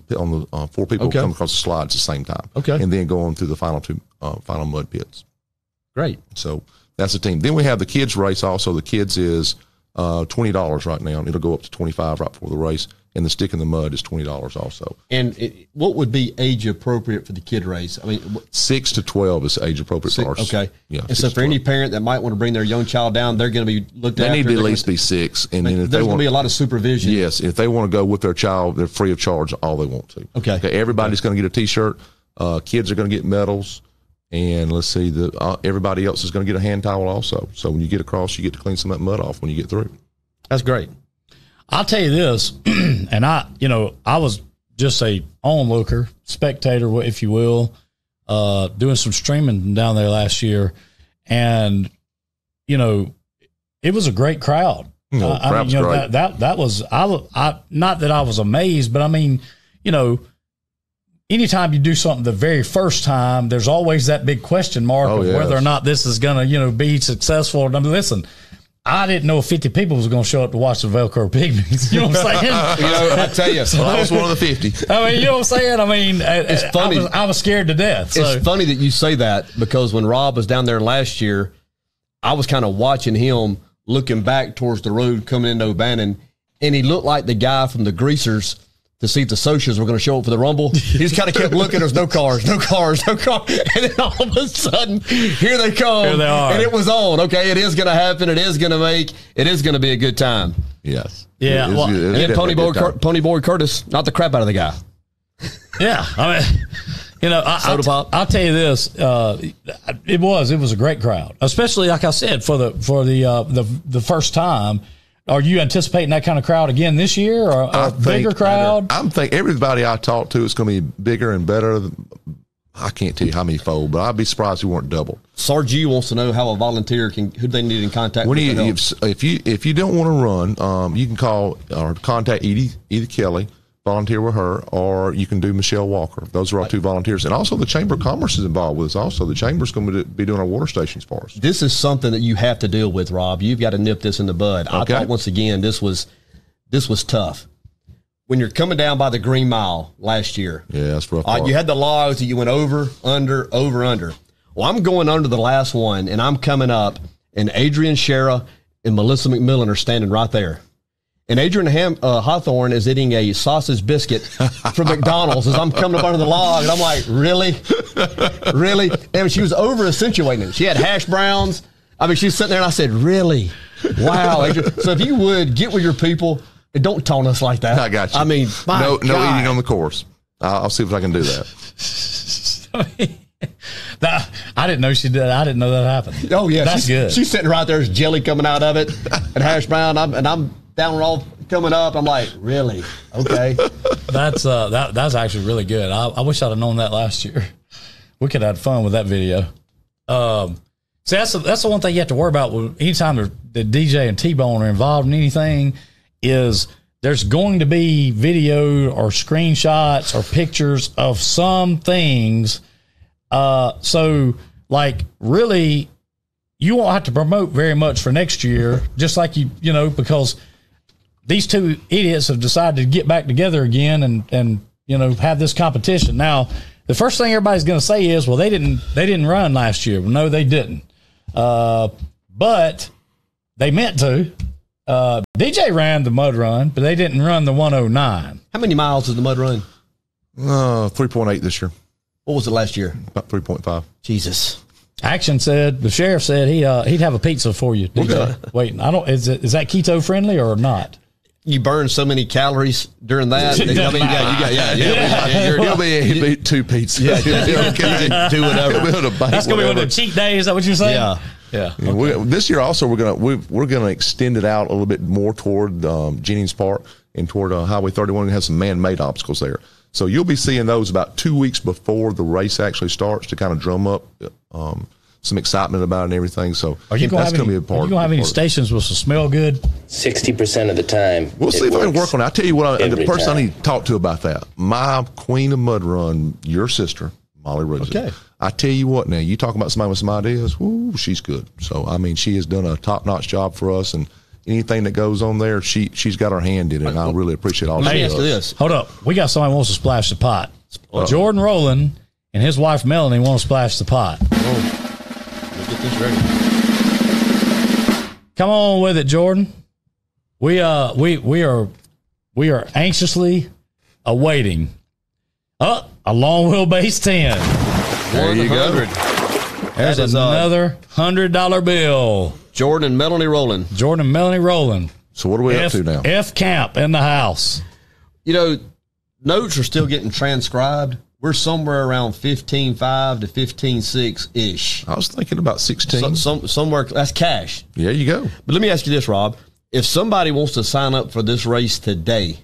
the 4 people come across the slides at the same time. Okay. And then go on through the final mud pits. Great. So that's the team. Then we have the kids race also. The kids is $20 right now. It'll go up to $25 right before the race. And the stick in the mud is $20 also. And what would be age appropriate for the kid race? I mean, 6 to 12 is age appropriate for us. Okay. Yeah. And so for any parent that might want to bring their young child down, they're going to be looked at. They need to at least be 6. And then if there's going to be a lot of supervision. Yes. If they want to go with their child, they're free of charge all they want to. Okay. Everybody's going to get a T-shirt. Kids are going to get medals. And let's see, everybody else is going to get a hand towel also. So when you get across, you get to clean some of that mud off when you get through. That's great. I'll tell you this, and I was just a onlooker, spectator, if you will, doing some streaming down there last year, and it was a great crowd. I mean, that was I not that I was amazed, but I mean, anytime you do something the very first time, there's always that big question mark of whether or not this is going to, be successful. I mean, listen, I didn't know if 50 people was going to show up to watch the Velcro Pygmies. You know what I'm saying? I tell you, I was one of the 50. I mean, you know what I'm saying? I mean, it's funny. I was scared to death. So. It's funny that you say that, because when Rob was down there last year, I was kind of watching him looking back towards the road coming into O'Bannon, and he looked like the guy from the Greasers to see if the socials were going to show up for the Rumble. He just kind of kept looking. There's no cars. And then all of a sudden, here they come. Here they are. And it was on. Okay, it is going to happen. It is going to be a good time. Yes. Yeah. And then Pony Boy Curtis knocked the crap out of the guy. Yeah. I mean, I'll tell you this. It was a great crowd, especially like I said for the first time. Are you anticipating that kind of crowd again this year, or a bigger crowd? I'm thinking everybody I talk to is going to be bigger and better. I can't tell you how many fold, but I'd be surprised if we weren't double. Sarge wants to know how a volunteer who they need in contact with. If you don't want to run, you can call or contact Edie Kelly, volunteer with her, or you can do Michelle Walker. Those are our two volunteers. And also the Chamber of Commerce is involved with us also. The Chamber's going to be doing our water stations for us. This is something that you have to deal with, Rob. You've got to nip this in the bud. Okay. I thought, once again, this was tough. When you're coming down by the Green Mile last year. Yeah, that's rough. You had the logs that you went over, under. Well, I'm going under the last one, and I'm coming up, and Adrian Shera and Melissa McMillan are standing right there. And Adrian Hawthorne is eating a sausage biscuit from McDonald's as I'm coming up under the log. And I'm like, really? Really? And she was over accentuating it. She had hash browns. I mean, she was sitting there, and I said, really? Wow. Adrian. So if you would, get with your people and don't taunt us like that. I got you. I mean, no eating on the course. I'll see if I can do that. I didn't know she did. I didn't know that happened. Oh, yeah. That's good. She's sitting right there. There's jelly coming out of it and hash brown. I'm down and all coming up. I'm like, really? Okay. That's actually really good. I wish I'd have known that last year. We could have had fun with that video. See, that's the one thing you have to worry about anytime the DJ and T-Bone are involved in anything is there's going to be video or screenshots or pictures of some things. So like really you won't have to promote very much for next year, just like because these two idiots have decided to get back together again and have this competition. Now, the first thing everybody's going to say is, well, they didn't run last year. Well, no, they didn't. But they meant to. DJ ran the mud run, but they didn't run the 109. How many miles is the mud run? 3.8 this year. What was it last year? About 3.5. Jesus. Action said, the sheriff said he'd have a pizza for you, DJ. Okay. Wait, is that keto friendly or not? You burn so many calories during that. You'll be able to eat 2 pizzas. Yeah, do whatever. That's gonna be one of the cheat days. Is that what you're saying? Yeah. Yeah. Okay. This year also we're gonna extend it out a little bit more toward Jennings Park and toward Highway 31. We're gonna have some man-made obstacles there. So you'll be seeing those about 2 weeks before the race actually starts to kind of drum up some excitement about it and everything. So that's going to be a part. Are you going to have any stations which will smell good? 60% of the time. We'll see if I can work on it. I'll tell you what, the person I need to talk to about that, my queen of mud run, your sister, Molly Rosen. Okay. I tell you what now, you talk about somebody with some ideas, woo, she's good. So, I mean, she has done a top-notch job for us, and anything that goes on there, she's got her hand in it, and I really appreciate all Let she me ask does. you this. Hold up. We got somebody who wants to splash the pot. Jordan Rowland and his wife Melanie want to splash the pot. Oh. Get this ready. Come on with it, Jordan. We are anxiously awaiting a long wheelbase 10. There you go. There's another $100 bill. Jordan and Melanie Rowland. So what are we up to now? F Camp in the house. Notes are still getting transcribed we're somewhere around 15.5 to 15.6 ish. I was thinking about 16. Somewhere that's cash. Yeah, you go. But let me ask you this, Rob: if somebody wants to sign up for this race today,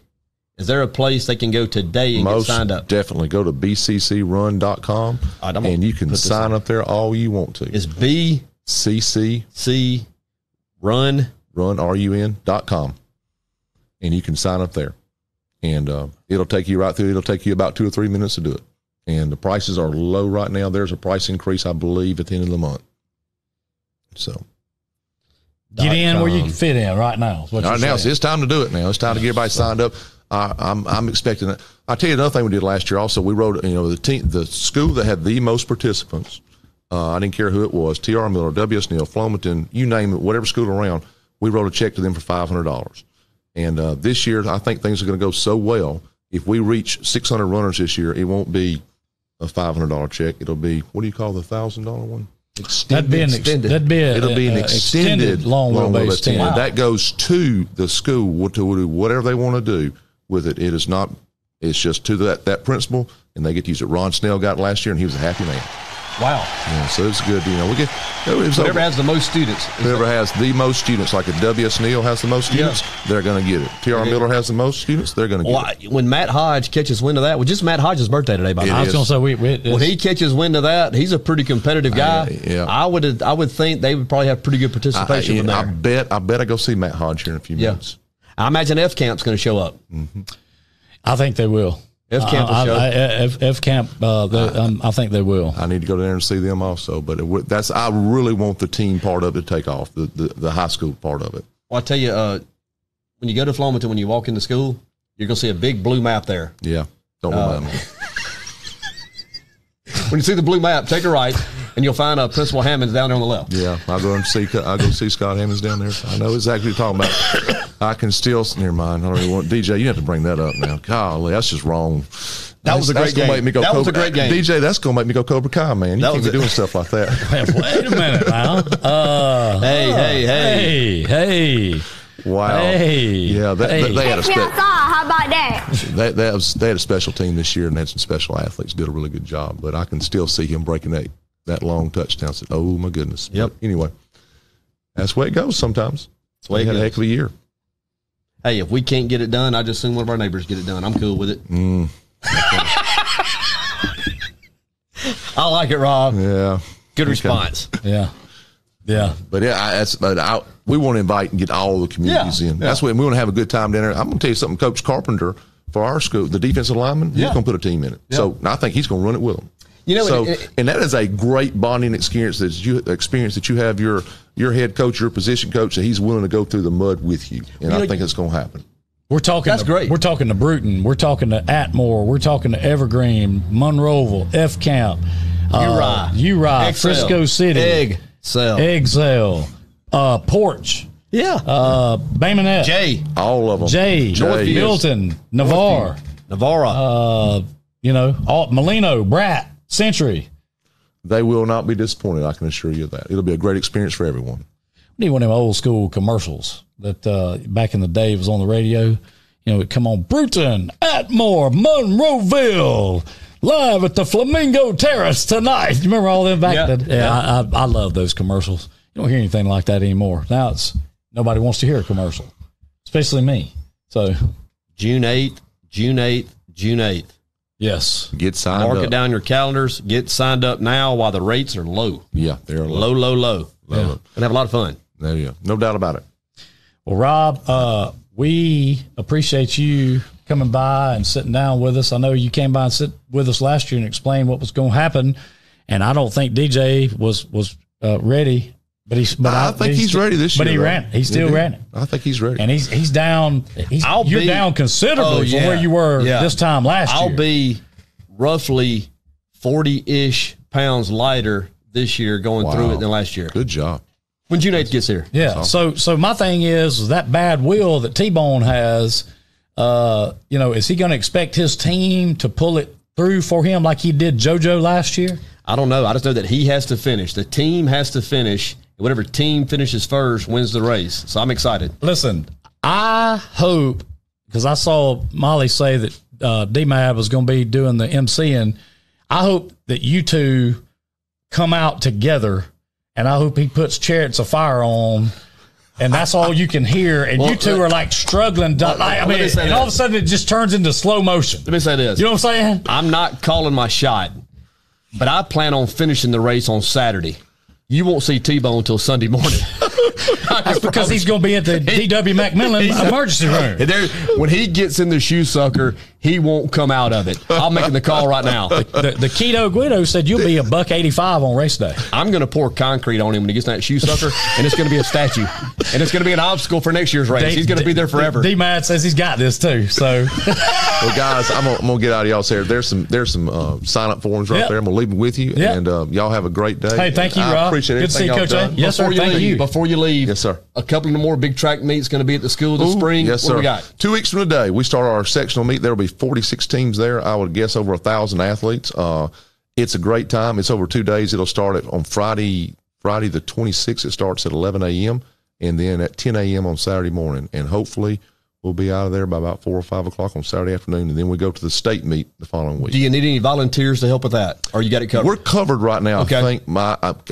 is there a place they can go today and get signed up? Definitely go to bccrun.com and you can sign up there all you want to. It's BCC run.com, and you can sign up there. And it'll take you right through. It'll take you about 2 or 3 minutes to do it. And the prices are low right now. There's a price increase, I believe, at the end of the month. So get in where you can fit in right now. Right now, it's time to do it now. It's time to get everybody signed up. I'm expecting that. I'll tell you another thing we did last year also. We wrote, the school that had the most participants, I didn't care who it was, T.R. Miller, W.S. Neal, Flomaton, you name it, whatever school around, we wrote a check to them for $500. And this year, I think things are going to go so well. If we reach 600 runners this year, it won't be a $500 check. It'll be, what do you call the $1,000 one? That'd be an extended long wheelbase team. Wow. That goes to the school to do whatever they want to do with it. It is not. It's just to that principal, and they get to use it. Ron Snell got it last year, and he was a happy man. Wow. Yeah, so it's good. We get whoever has the most students. Whoever has the most students, like a W.S. Neal has the most students, they're going to get it. T.R. Miller has the most students, they're going to get it. When Matt Hodge catches wind of that, just Matt Hodge's birthday today, by the way. I was going to say, when he catches wind of that, he's a pretty competitive guy. Yeah. I would think they would probably have pretty good participation from there. I bet I go see Matt Hodge here in a few minutes. I imagine F Camp's going to show up. Mm-hmm. I think they will. F Camp will show up. F Camp, I think they will. I need to go there and see them also. But I really want the team part of it to take off, the high school part of it. Well, I tell you, when you go to Flomaton, when you walk into school, you're going to see a big blue map there. Yeah. Don't remind me. When you see the blue map, take a right, and you'll find Principal Hammonds down there on the left. Yeah, I'll go see Scott Hammonds down there. I know exactly what you're talking about. I can still, never mind. I don't even want DJ. You have to bring that up now. Golly, that's just wrong. That was a great game. That was a great game. DJ, that's going to make me go Cobra Kai, man. You can't be doing stuff like that. Wait a minute now. Hey. Wow. Hey. Yeah, they had a how about that? They had a special team this year, and they had some special athletes. Did a really good job. But I can still see him breaking that long touchdown. Said, oh my goodness. Yep. But anyway, that's the way it goes sometimes. That's the way it had goes. a heck of a year. Hey, if we can't get it done, I just assume one of our neighbors get it done. I'm cool with it. I like it, Rob. Yeah. Good response. Yeah. But we want to invite and get all the communities in. That's when we want to have a good time down there. I'm going to tell you something. Coach Carpenter for our school, the defensive lineman, he's going to put a team in it. So I think he's going to run it with them. And that is a great bonding experience that you have your head coach, your position coach, that he's willing to go through the mud with you. And I think it's going to happen. That's great. We're talking to Bruton. We're talking to Atmore. We're talking to Evergreen, Monroeville, F Camp, Uri, Frisco City, Exel, Porch. Yeah. Baymonette. Jay. All of them. Jay. Milton. Navarre. Molino, Brat, Century. They will not be disappointed, I can assure you of that. It'll be a great experience for everyone. We need one of them old school commercials that back in the day was on the radio. It'd come on, Bruton, Atmore, Monroeville, live at the Flamingo Terrace tonight. You remember all them back then? Yeah. I love those commercials. You don't hear anything like that anymore. Now nobody wants to hear a commercial, especially me. So June 8th. Yes. Get signed up. Mark it down your calendars. Get signed up now while the rates are low. Yeah, they're low. Low. And have a lot of fun. There you go. No doubt about it. Well, Rob, we appreciate you coming by and sitting down with us. I know you came by and sit with us last year and explained what was going to happen, and I don't think DJ was ready. But I think he's ready this year. But he ran. He still ran it. I think he's ready. And he's down. You're down considerably from where you were this time last year. I'll be roughly 40-ish pounds lighter this year going through it than last year. Good job. When June 8th gets here. Yeah. So my thing is that bad wheel that T-Bone has, is he going to expect his team to pull it through for him like he did JoJo last year? I don't know. I just know that he has to finish. The team has to finish. Whatever team finishes first wins the race. So I'm excited. Listen, I hope, because I saw Molly say that D-Mab was going to be doing the MCing. I hope that you two come out together, and I hope he puts Chariots of Fire on, and that's all you can hear, and you two are like struggling. And all of a sudden it just turns into slow motion. Let me say this. You know what I'm saying? I'm not calling my shot, but I plan on finishing the race on Saturday. You won't see T-Bone until Sunday morning. That's because he's going to be at the D.W. McMillan emergency room. When he gets in the shoe sucker, he won't come out of it. I'm making the call right now. The Keto Guido said you'll be $185 on race day. I'm going to pour concrete on him when he gets in that shoe sucker, and it's going to be a statue. And it's going to be an obstacle for next year's race. He's going to be there forever. D-Mad says he's got this too. So, well, guys, I'm gonna get out of y'all's hair. There's some sign-up forms right there. I'm going to leave them with you, and y'all have a great day. Hey, thank you, Rob. I appreciate it. Good to see you, Coach A. Yes, sir. Thank you. Before you leave, yes, sir. A couple of more big track meets going to be at the school this spring. Yes, sir. What we got? 2 weeks from today, we start our sectional meet. There will be 46 teams there. I would guess over 1,000 athletes. It's a great time. It's over 2 days. It'll start on Friday the 26th. It starts at 11 a.m. and then at 10 a.m. on Saturday morning. And hopefully we'll be out of there by about 4 or 5 o'clock on Saturday afternoon, and then we go to the state meet the following week. Do you need any volunteers to help with that, or you got it covered? We're covered right now. Okay. I think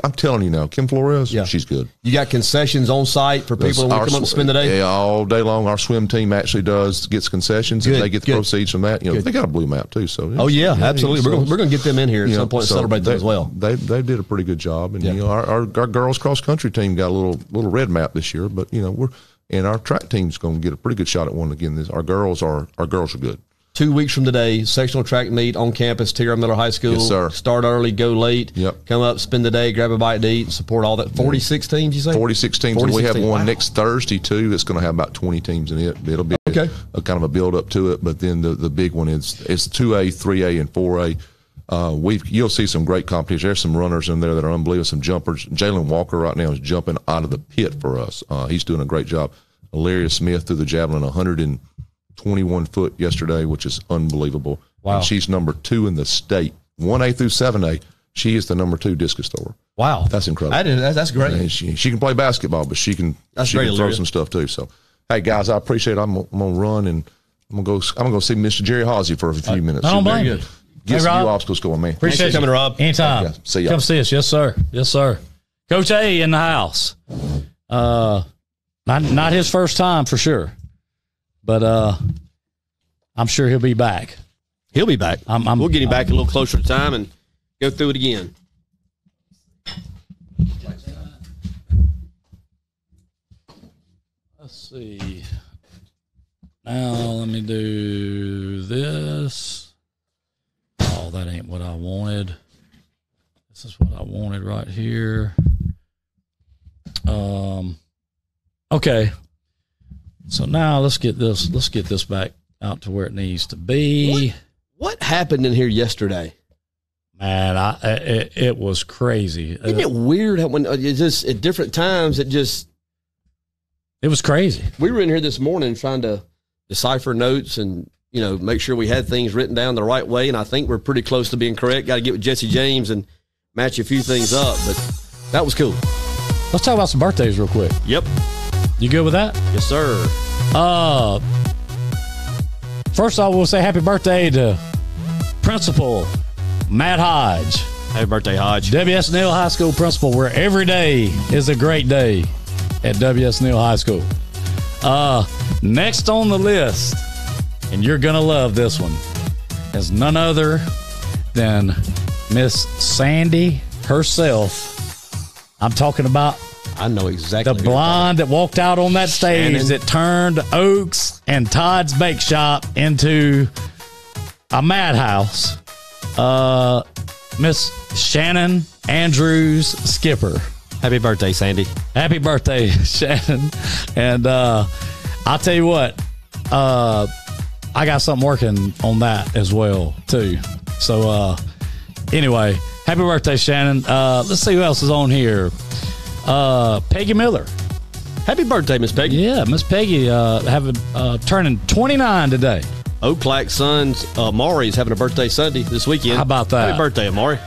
I'm telling you now, Kim Flores, she's good. You got concessions on site for people who want to come up and spend the day? Yeah, all day long. Our swim team actually gets concessions, and they get the proceeds from that. You know, they got a blue map too. So absolutely. We're going to get them in here at some point and celebrate them as well. They did a pretty good job, and you know, our girls cross country team got a little red map this year, but you know and our track team's going to get a pretty good shot at one again. Our girls are good. 2 weeks from today, sectional track meet on campus, T.R. Miller High School. Yes, sir. Start early, go late. Yep. Come up, spend the day, grab a bite to eat, and support all that. 46 teams, you say? 46 teams. 46 and we have one next Thursday, too. It's going to have about 20 teams in it. It'll be a kind of a build-up to it, but then the big one is 2A, 3A, and 4A. You'll see some great competition. There's some runners in there that are unbelievable, some jumpers. Jalen Walker right now is jumping out of the pit for us. He's doing a great job. Alaria Smith threw the javelin 121 foot yesterday, which is unbelievable. Wow. And she's number 2 in the state. 1A through 7A, she is the number 2 discus thrower. Wow. That's incredible. That's great. And she can play basketball, but she can throw some stuff too. So, hey, guys, I appreciate it. I'm going to run, and I'm going to go see Mr. Jerry Hawsey for a few minutes. I don't blame you. Get some new obstacles going, man. Appreciate you coming, Rob. Anytime. Okay. See ya. Come see us. Yes, sir. Yes, sir. Coach A in the house. Not his first time for sure, but I'm sure he'll be back. He'll be back. We'll get him back a little closer to time and go through it again. Let's see. Now let me do this. Oh, that ain't what I wanted. This is what I wanted right here. Okay. So now let's get this back out to where it needs to be. What happened in here yesterday? Man, it was crazy. Isn't it weird how when it's just at different times it was crazy. We were in here this morning trying to decipher notes and make sure we had things written down the right way, and I think we're pretty close to being correct. Got to get with Jesse James and match a few things up, but that was cool. Let's talk about some birthdays real quick. Yep. You good with that? Yes, sir. First I will say happy birthday to Principal Matt Hodge. Happy birthday, Hodge. W.S. Neal High School principal, where every day is a great day at W.S. Neal High School. Next on the list, and you're going to love this one, is none other than Miss Sandy herself. I'm talking about I know exactly the blonde that walked out on that stage that turned Oaks and Todd's Bake Shop into a madhouse. Miss Shannon Andrews Skipper. Happy birthday, Sandy. Happy birthday, Shannon. And I'll tell you what, I got something working on that as well, too. So, anyway, happy birthday, Shannon. Let's see who else is on here. Peggy Miller. Happy birthday, Miss Peggy. Yeah, Miss Peggy turning 29 today. Oaklack Sons Amari's having a birthday Sunday this weekend. How about that? Happy birthday, Amari.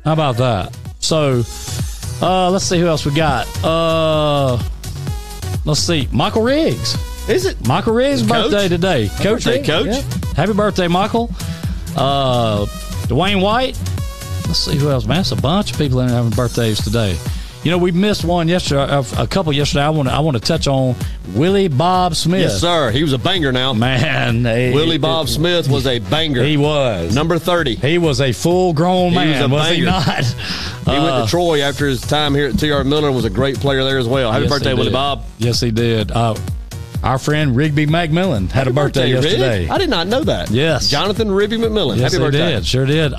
How about that? So, let's see who else we got. Let's see. Michael Riggs. Is it? Michael Riggs' birthday today. Coach. Birthday, Coach. Yeah. Happy birthday, Michael. Dwayne White. Let's see who else, man. That's a bunch of people in there having birthdays today. You know, we missed one yesterday, a couple yesterday. I want to touch on Willie Bob Smith. Yes, sir. He was a banger now. Man. Willie Bob Smith was a banger. He was. Number 30. He was a full-grown man, was he not? He went to Troy after his time here at T.R. Miller and was a great player there as well. Happy birthday, Willie Bob. Yes, he did. Our friend Rigby McMillan had a birthday yesterday. Rig? I did not know that. Yes. Jonathan Rigby McMillan. Yes, Happy birthday. Did. Sure did.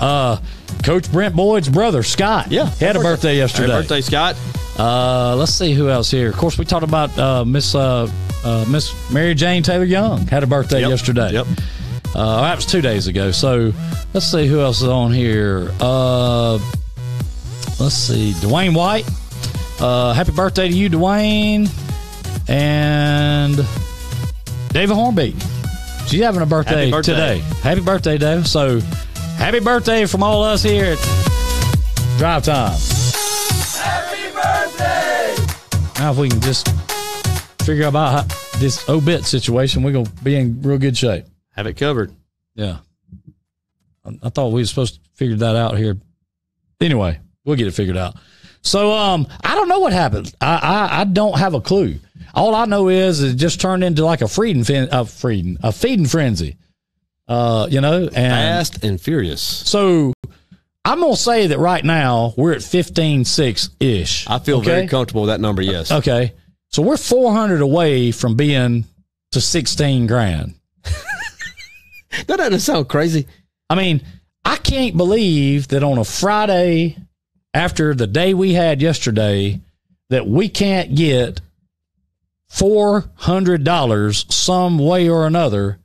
Coach Brent Boyd's brother, Scott. Yeah. He had a birthday yesterday. Happy birthday, Scott. Let's see who else here. Of course, we talked about Miss Mary Jane Taylor Young had a birthday yesterday. Yep. That was 2 days ago. So let's see who else is on here. Let's see. Dwayne White. Happy birthday to you, Dwayne. And David Hornbeak. She's having a birthday today. Happy birthday, Dave. So happy birthday from all us here at Drive Time. Happy birthday! Now, if we can just figure out about this obit situation, we're going to be in real good shape. Have it covered. Yeah. I thought we were supposed to figure that out here. Anyway, we'll get it figured out. So, I don't know what happened. I don't have a clue. All I know is it just turned into like a feeding frenzy. And Fast and furious. So I'm going to say that right now we're at 15.6-ish. I feel very comfortable with that number, yes. Okay. So we're 400 away from being to 16 grand. That doesn't sound crazy. I mean, I can't believe that on a Friday after the day we had yesterday that we can't get $400 some way or another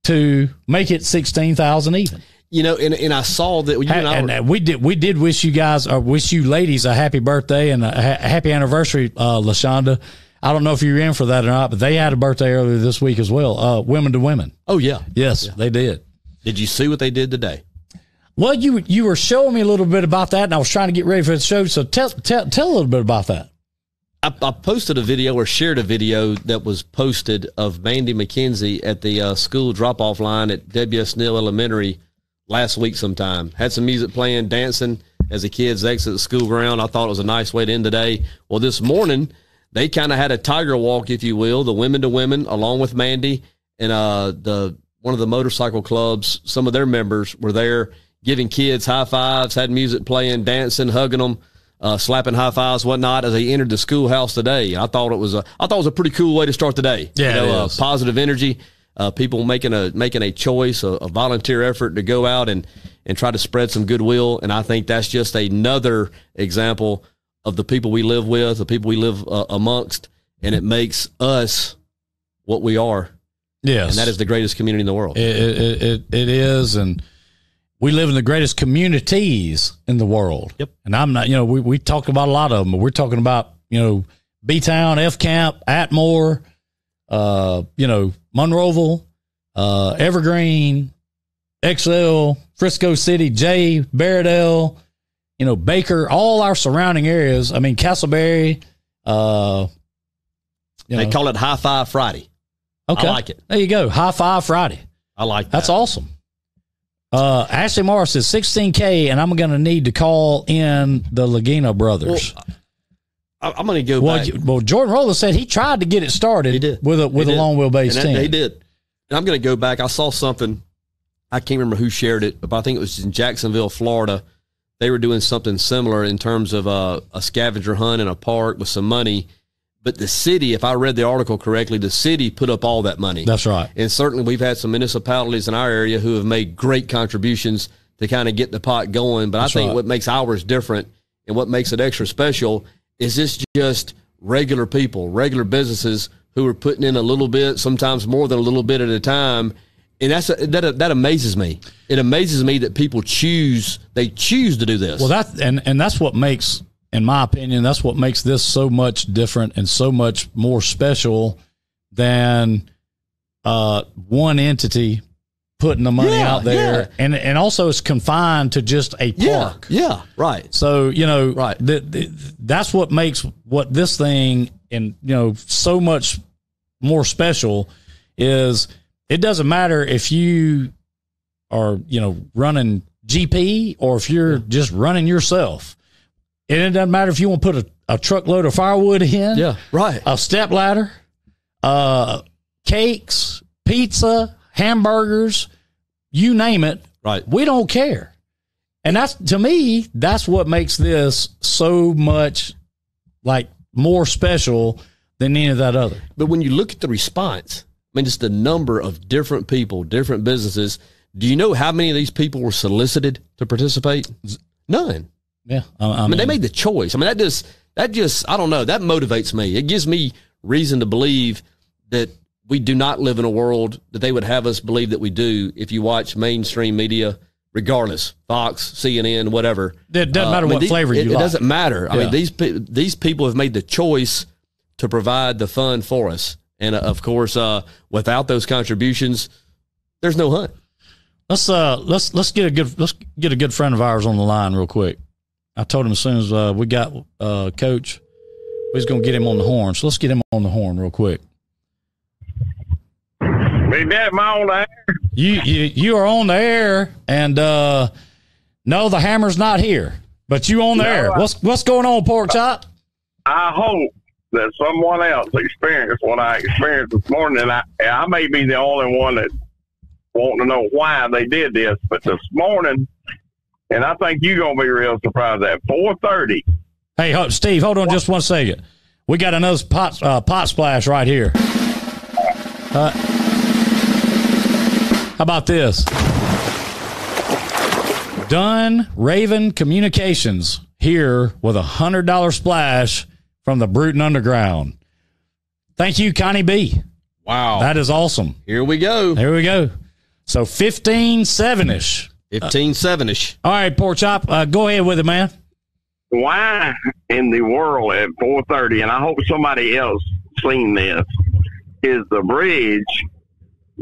to make it 16,000 even. You know, and I saw that we did wish you guys or wish you ladies a happy birthday and a happy anniversary, LaShonda. I don't know if you're in for that or not, but they had a birthday earlier this week as well. Women to Women. Oh yeah, yes, they did. Did you see what they did today? Well, you were showing me a little bit about that, and I was trying to get ready for the show. So tell a little bit about that. I posted a video or shared a video that was posted of Mandy McKenzie at the school drop-off line at W.S. Neal Elementary last week sometime. Had some music playing, dancing as the kids exit the school ground. I thought it was a nice way to end the day. Well, this morning, they kind of had a tiger walk, if you will, the Women to Women, along with Mandy, and one of the motorcycle clubs, some of their members were there giving kids high fives, had music playing, dancing, hugging them, slapping high fives, whatnot, as they entered the schoolhouse today. I thought it was a pretty cool way to start the day. Yeah, it is. Positive energy, people making a choice, a volunteer effort to go out and try to spread some goodwill. And I think that's just another example of the people we live with, the people we live amongst, and it makes us what we are. Yes, and that is the greatest community in the world. It is, and we live in the greatest communities in the world. Yep. And I'm not, we talked about a lot of them, but we're talking about, B-Town, F-Camp, Atmore, Monroeville, Evergreen, XL, Frisco City, Jay, Bairdell, Baker, all our surrounding areas. I mean, Castleberry. They call it High Five Friday. Okay. I like it. There you go. High Five Friday. I like that. That's awesome. Ashley Morris says 16K, and I'm going to need to call in the Lagina brothers. Well, I'm going to go back. Well, Jordan Roller said he tried to get it started. He did. with a long wheelbase team. He did. And I'm going to go back. I saw something. I can't remember who shared it, but I think it was in Jacksonville, Florida. They were doing something similar in terms of a scavenger hunt in a park with some money. But the city, if I read the article correctly, the city put up all that money. That's right. And certainly we've had some municipalities in our area who have made great contributions to kind of get the pot going. But I think what makes ours different and what makes it extra special is this just regular people, regular businesses who are putting in a little bit, sometimes more than a little bit at a time. And that amazes me. It amazes me that people choose to do this. Well, that's what makes, in my opinion, that's what makes this so much different and so much more special than one entity putting the money out there. Yeah. And also it's confined to just a park. Yeah, right. So, right. That's what makes what this thing and, so much more special is it doesn't matter if you are, running GP or if you're just running yourself. And it doesn't matter if you want to put a truckload of firewood in. Yeah, right. A step ladder, cakes, pizza, hamburgers, you name it. Right. We don't care. And to me, that's what makes this so much like more special than any of that other. But when you look at the response, I mean, just the number of different people, different businesses. Do you know how many of these people were solicited to participate? None. Yeah. I mean, they made the choice. I mean, that just, I don't know, that motivates me. It gives me reason to believe that we do not live in a world that they would have us believe that we do if you watch mainstream media, regardless, Fox, CNN, whatever. It doesn't matter what flavor you like. It doesn't matter. I mean, these people have made the choice to provide the fun for us. And of course, without those contributions, there's no hunt. Let's get a good friend of ours on the line real quick. I told him as soon as we got Coach, we was gonna get him on the horn. So let's get him on the horn real quick. Big Dad, am I on the air? You are on the air, and no, the hammer's not here, but you on the air. What's going on, Pork Chop? I hope that someone else experienced what I experienced this morning, and I may be the only one that want to know why they did this, but this morning, and I think you're going to be real surprised at 4:30. Hey, Steve, hold on just one second. We got another pot splash right here. How about this? Dunn Raven Communications here with $100 splash from the Bruton Underground. Thank you, Connie B. Wow. That is awesome. Here we go. So 15-7-ish. 15-7-ish. All right, Pork Chop, go ahead with it, man. Why in the world at 4:30, and I hope somebody else seen this, is the bridge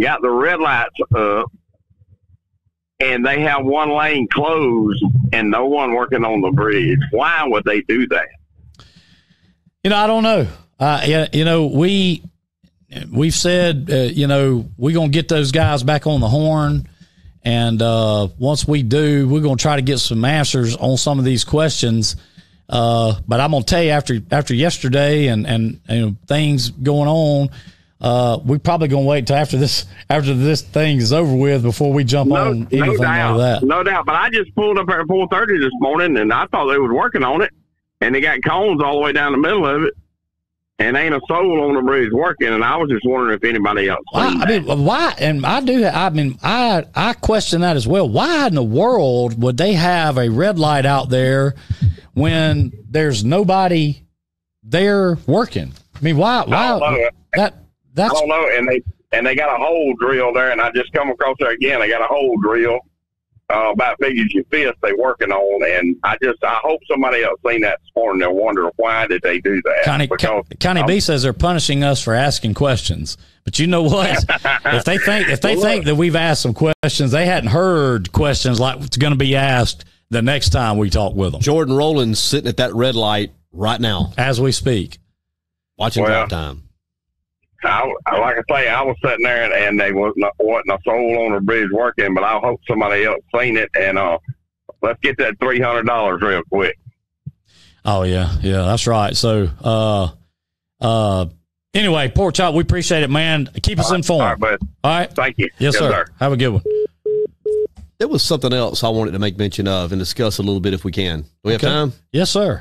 got the red lights up and they have one lane closed and no one working on the bridge? Why would they do that? I don't know. We've said, we're going to get those guys back on the horn. And once we do, we're going to try to get some answers on some of these questions. But I'm going to tell you, after yesterday and things going on, we're probably going to wait till after this thing is over with before we jump on anything like that. No doubt. But I just pulled up at 4:30 this morning, and I thought they was working on it, and they got cones all the way down the middle of it, and ain't a soul on the bridge working. And I was just wondering if anybody else. Why? And I question that as well. Why in the world would they have a red light out there when there's nobody there working? I mean, why? I don't know, and they got a hole drill there, and I just come across there again. They got a hole drill about big as your fist they working on, and I hope somebody else seen that this morning. They're wondering why did they do that. Connie B says they're punishing us for asking questions, but you know what? if they think that we've asked some questions, they hadn't heard questions like what's going to be asked the next time we talk with them. Jordan Rowland's sitting at that red light right now as we speak, watching Drive Time. Like I say, I was sitting there and they wasn't a soul on the bridge working, but I hope somebody else seen it. And let's get that $300 real quick. Oh yeah, that's right. So anyway, Pork Chop, we appreciate it, man. Keep us informed. All right, bud. All right, thank you. Yes, sir. Have a good one. There was something else I wanted to make mention of and discuss a little bit if we can. Do we have time? Yes, sir.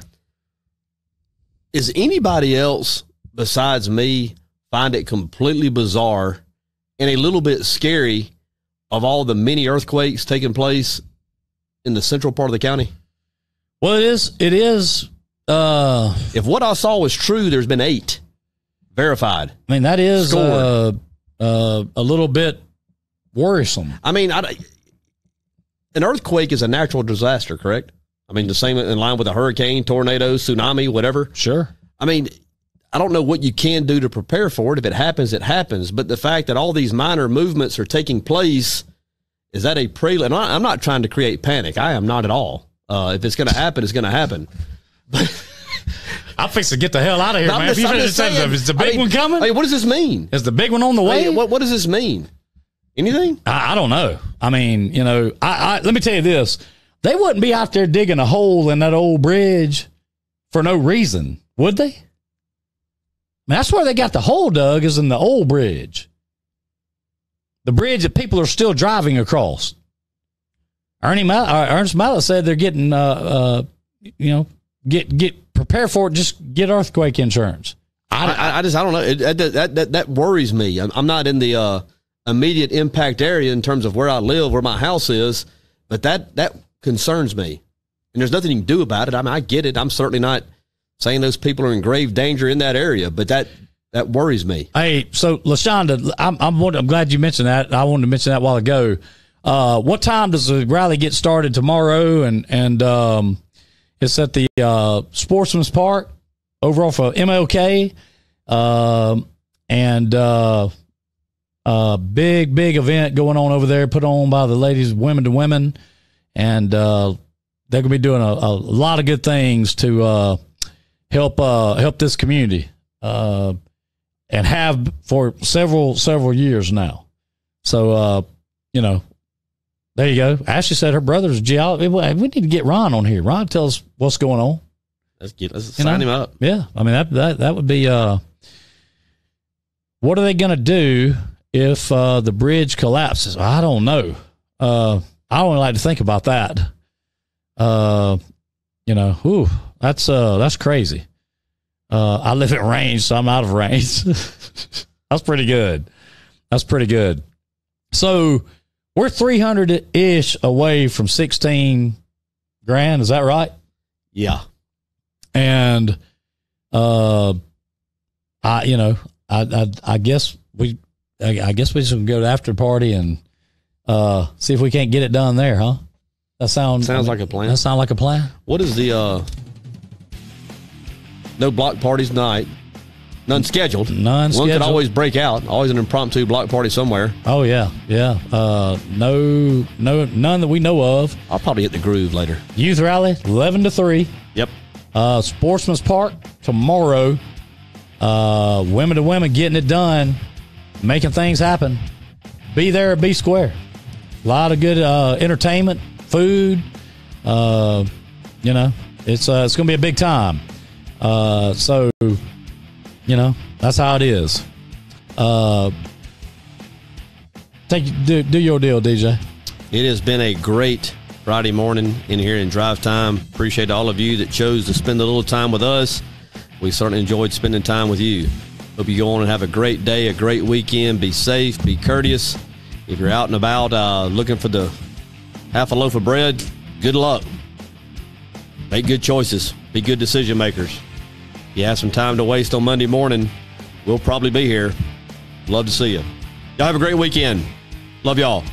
Is anybody else besides me find it completely bizarre and a little bit scary of all the mini earthquakes taking place in the central part of the county? Well, it is. If what I saw was true, there's been 8 verified. I mean, that is a little bit worrisome. I mean, an earthquake is a natural disaster, correct? I mean, the same in line with a hurricane, tornado, tsunami, whatever. Sure. I mean, I don't know what you can do to prepare for it. If it happens, it happens. But the fact that all these minor movements are taking place, is that a prelude? I'm not trying to create panic. I am not at all. If it's going to happen, it's going to happen. I'm fixing to get the hell out of here, man. Is the big one coming? Hey, what does this mean? Is the big one on the way? What does this mean? Anything? I don't know. I mean, let me tell you this. They wouldn't be out there digging a hole in that old bridge for no reason, would they? I mean, that's where they got the hole dug, is in the old bridge. The bridge that people are still driving across. Ernest Mallett said they're getting, get prepare for it. Just get earthquake insurance. I don't know. That worries me. I'm not in the immediate impact area in terms of where I live, where my house is, but that concerns me. And there's nothing you can do about it. I mean, I get it. I'm certainly not saying those people are in grave danger in that area, but that worries me. Hey, so LaShonda, I'm glad you mentioned that. I wanted to mention that a while ago. What time does the rally get started tomorrow? And it's at the Sportsman's Park over off of MLK. Big event going on over there, put on by the ladies, Women to Women. And they're going to be doing a lot of good things to help this community, and have for several years now. So, there you go. Ashley said her brother's geology. We need to get Ron on here. Ron, tell us what's going on. Let's sign him up. Yeah. I mean, that would be, what are they going to do if the bridge collapses? I don't know. I don't like to think about that. That's crazy. I live at range, so I'm out of range. That's pretty good. So we're 300-ish away from 16 grand. Is that right? Yeah. And, I guess we just can go to after party and, see if we can't get it done there, huh? That sounds like a plan. That sound like a plan. What is the, no block parties tonight? None scheduled. One could always break out. Always an impromptu block party somewhere. Oh, yeah. Yeah. No, none that we know of. I'll probably hit the groove later. Youth rally, 11 to 3. Yep. Sportsman's Park tomorrow. Women to Women getting it done, making things happen. Be there, be square. A lot of good entertainment, food. It's going to be a big time. So, that's how it is. Do your deal, DJ. It has been a great Friday morning in here in Drive Time. Appreciate all of you that chose to spend a little time with us. We certainly enjoyed spending time with you. Hope you go on and have a great day, a great weekend. Be safe, be courteous. If you're out and about looking for the half a loaf of bread, good luck. Make good choices. Be good decision makers. If you have some time to waste on Monday morning, we'll probably be here. Love to see you. Y'all have a great weekend. Love y'all.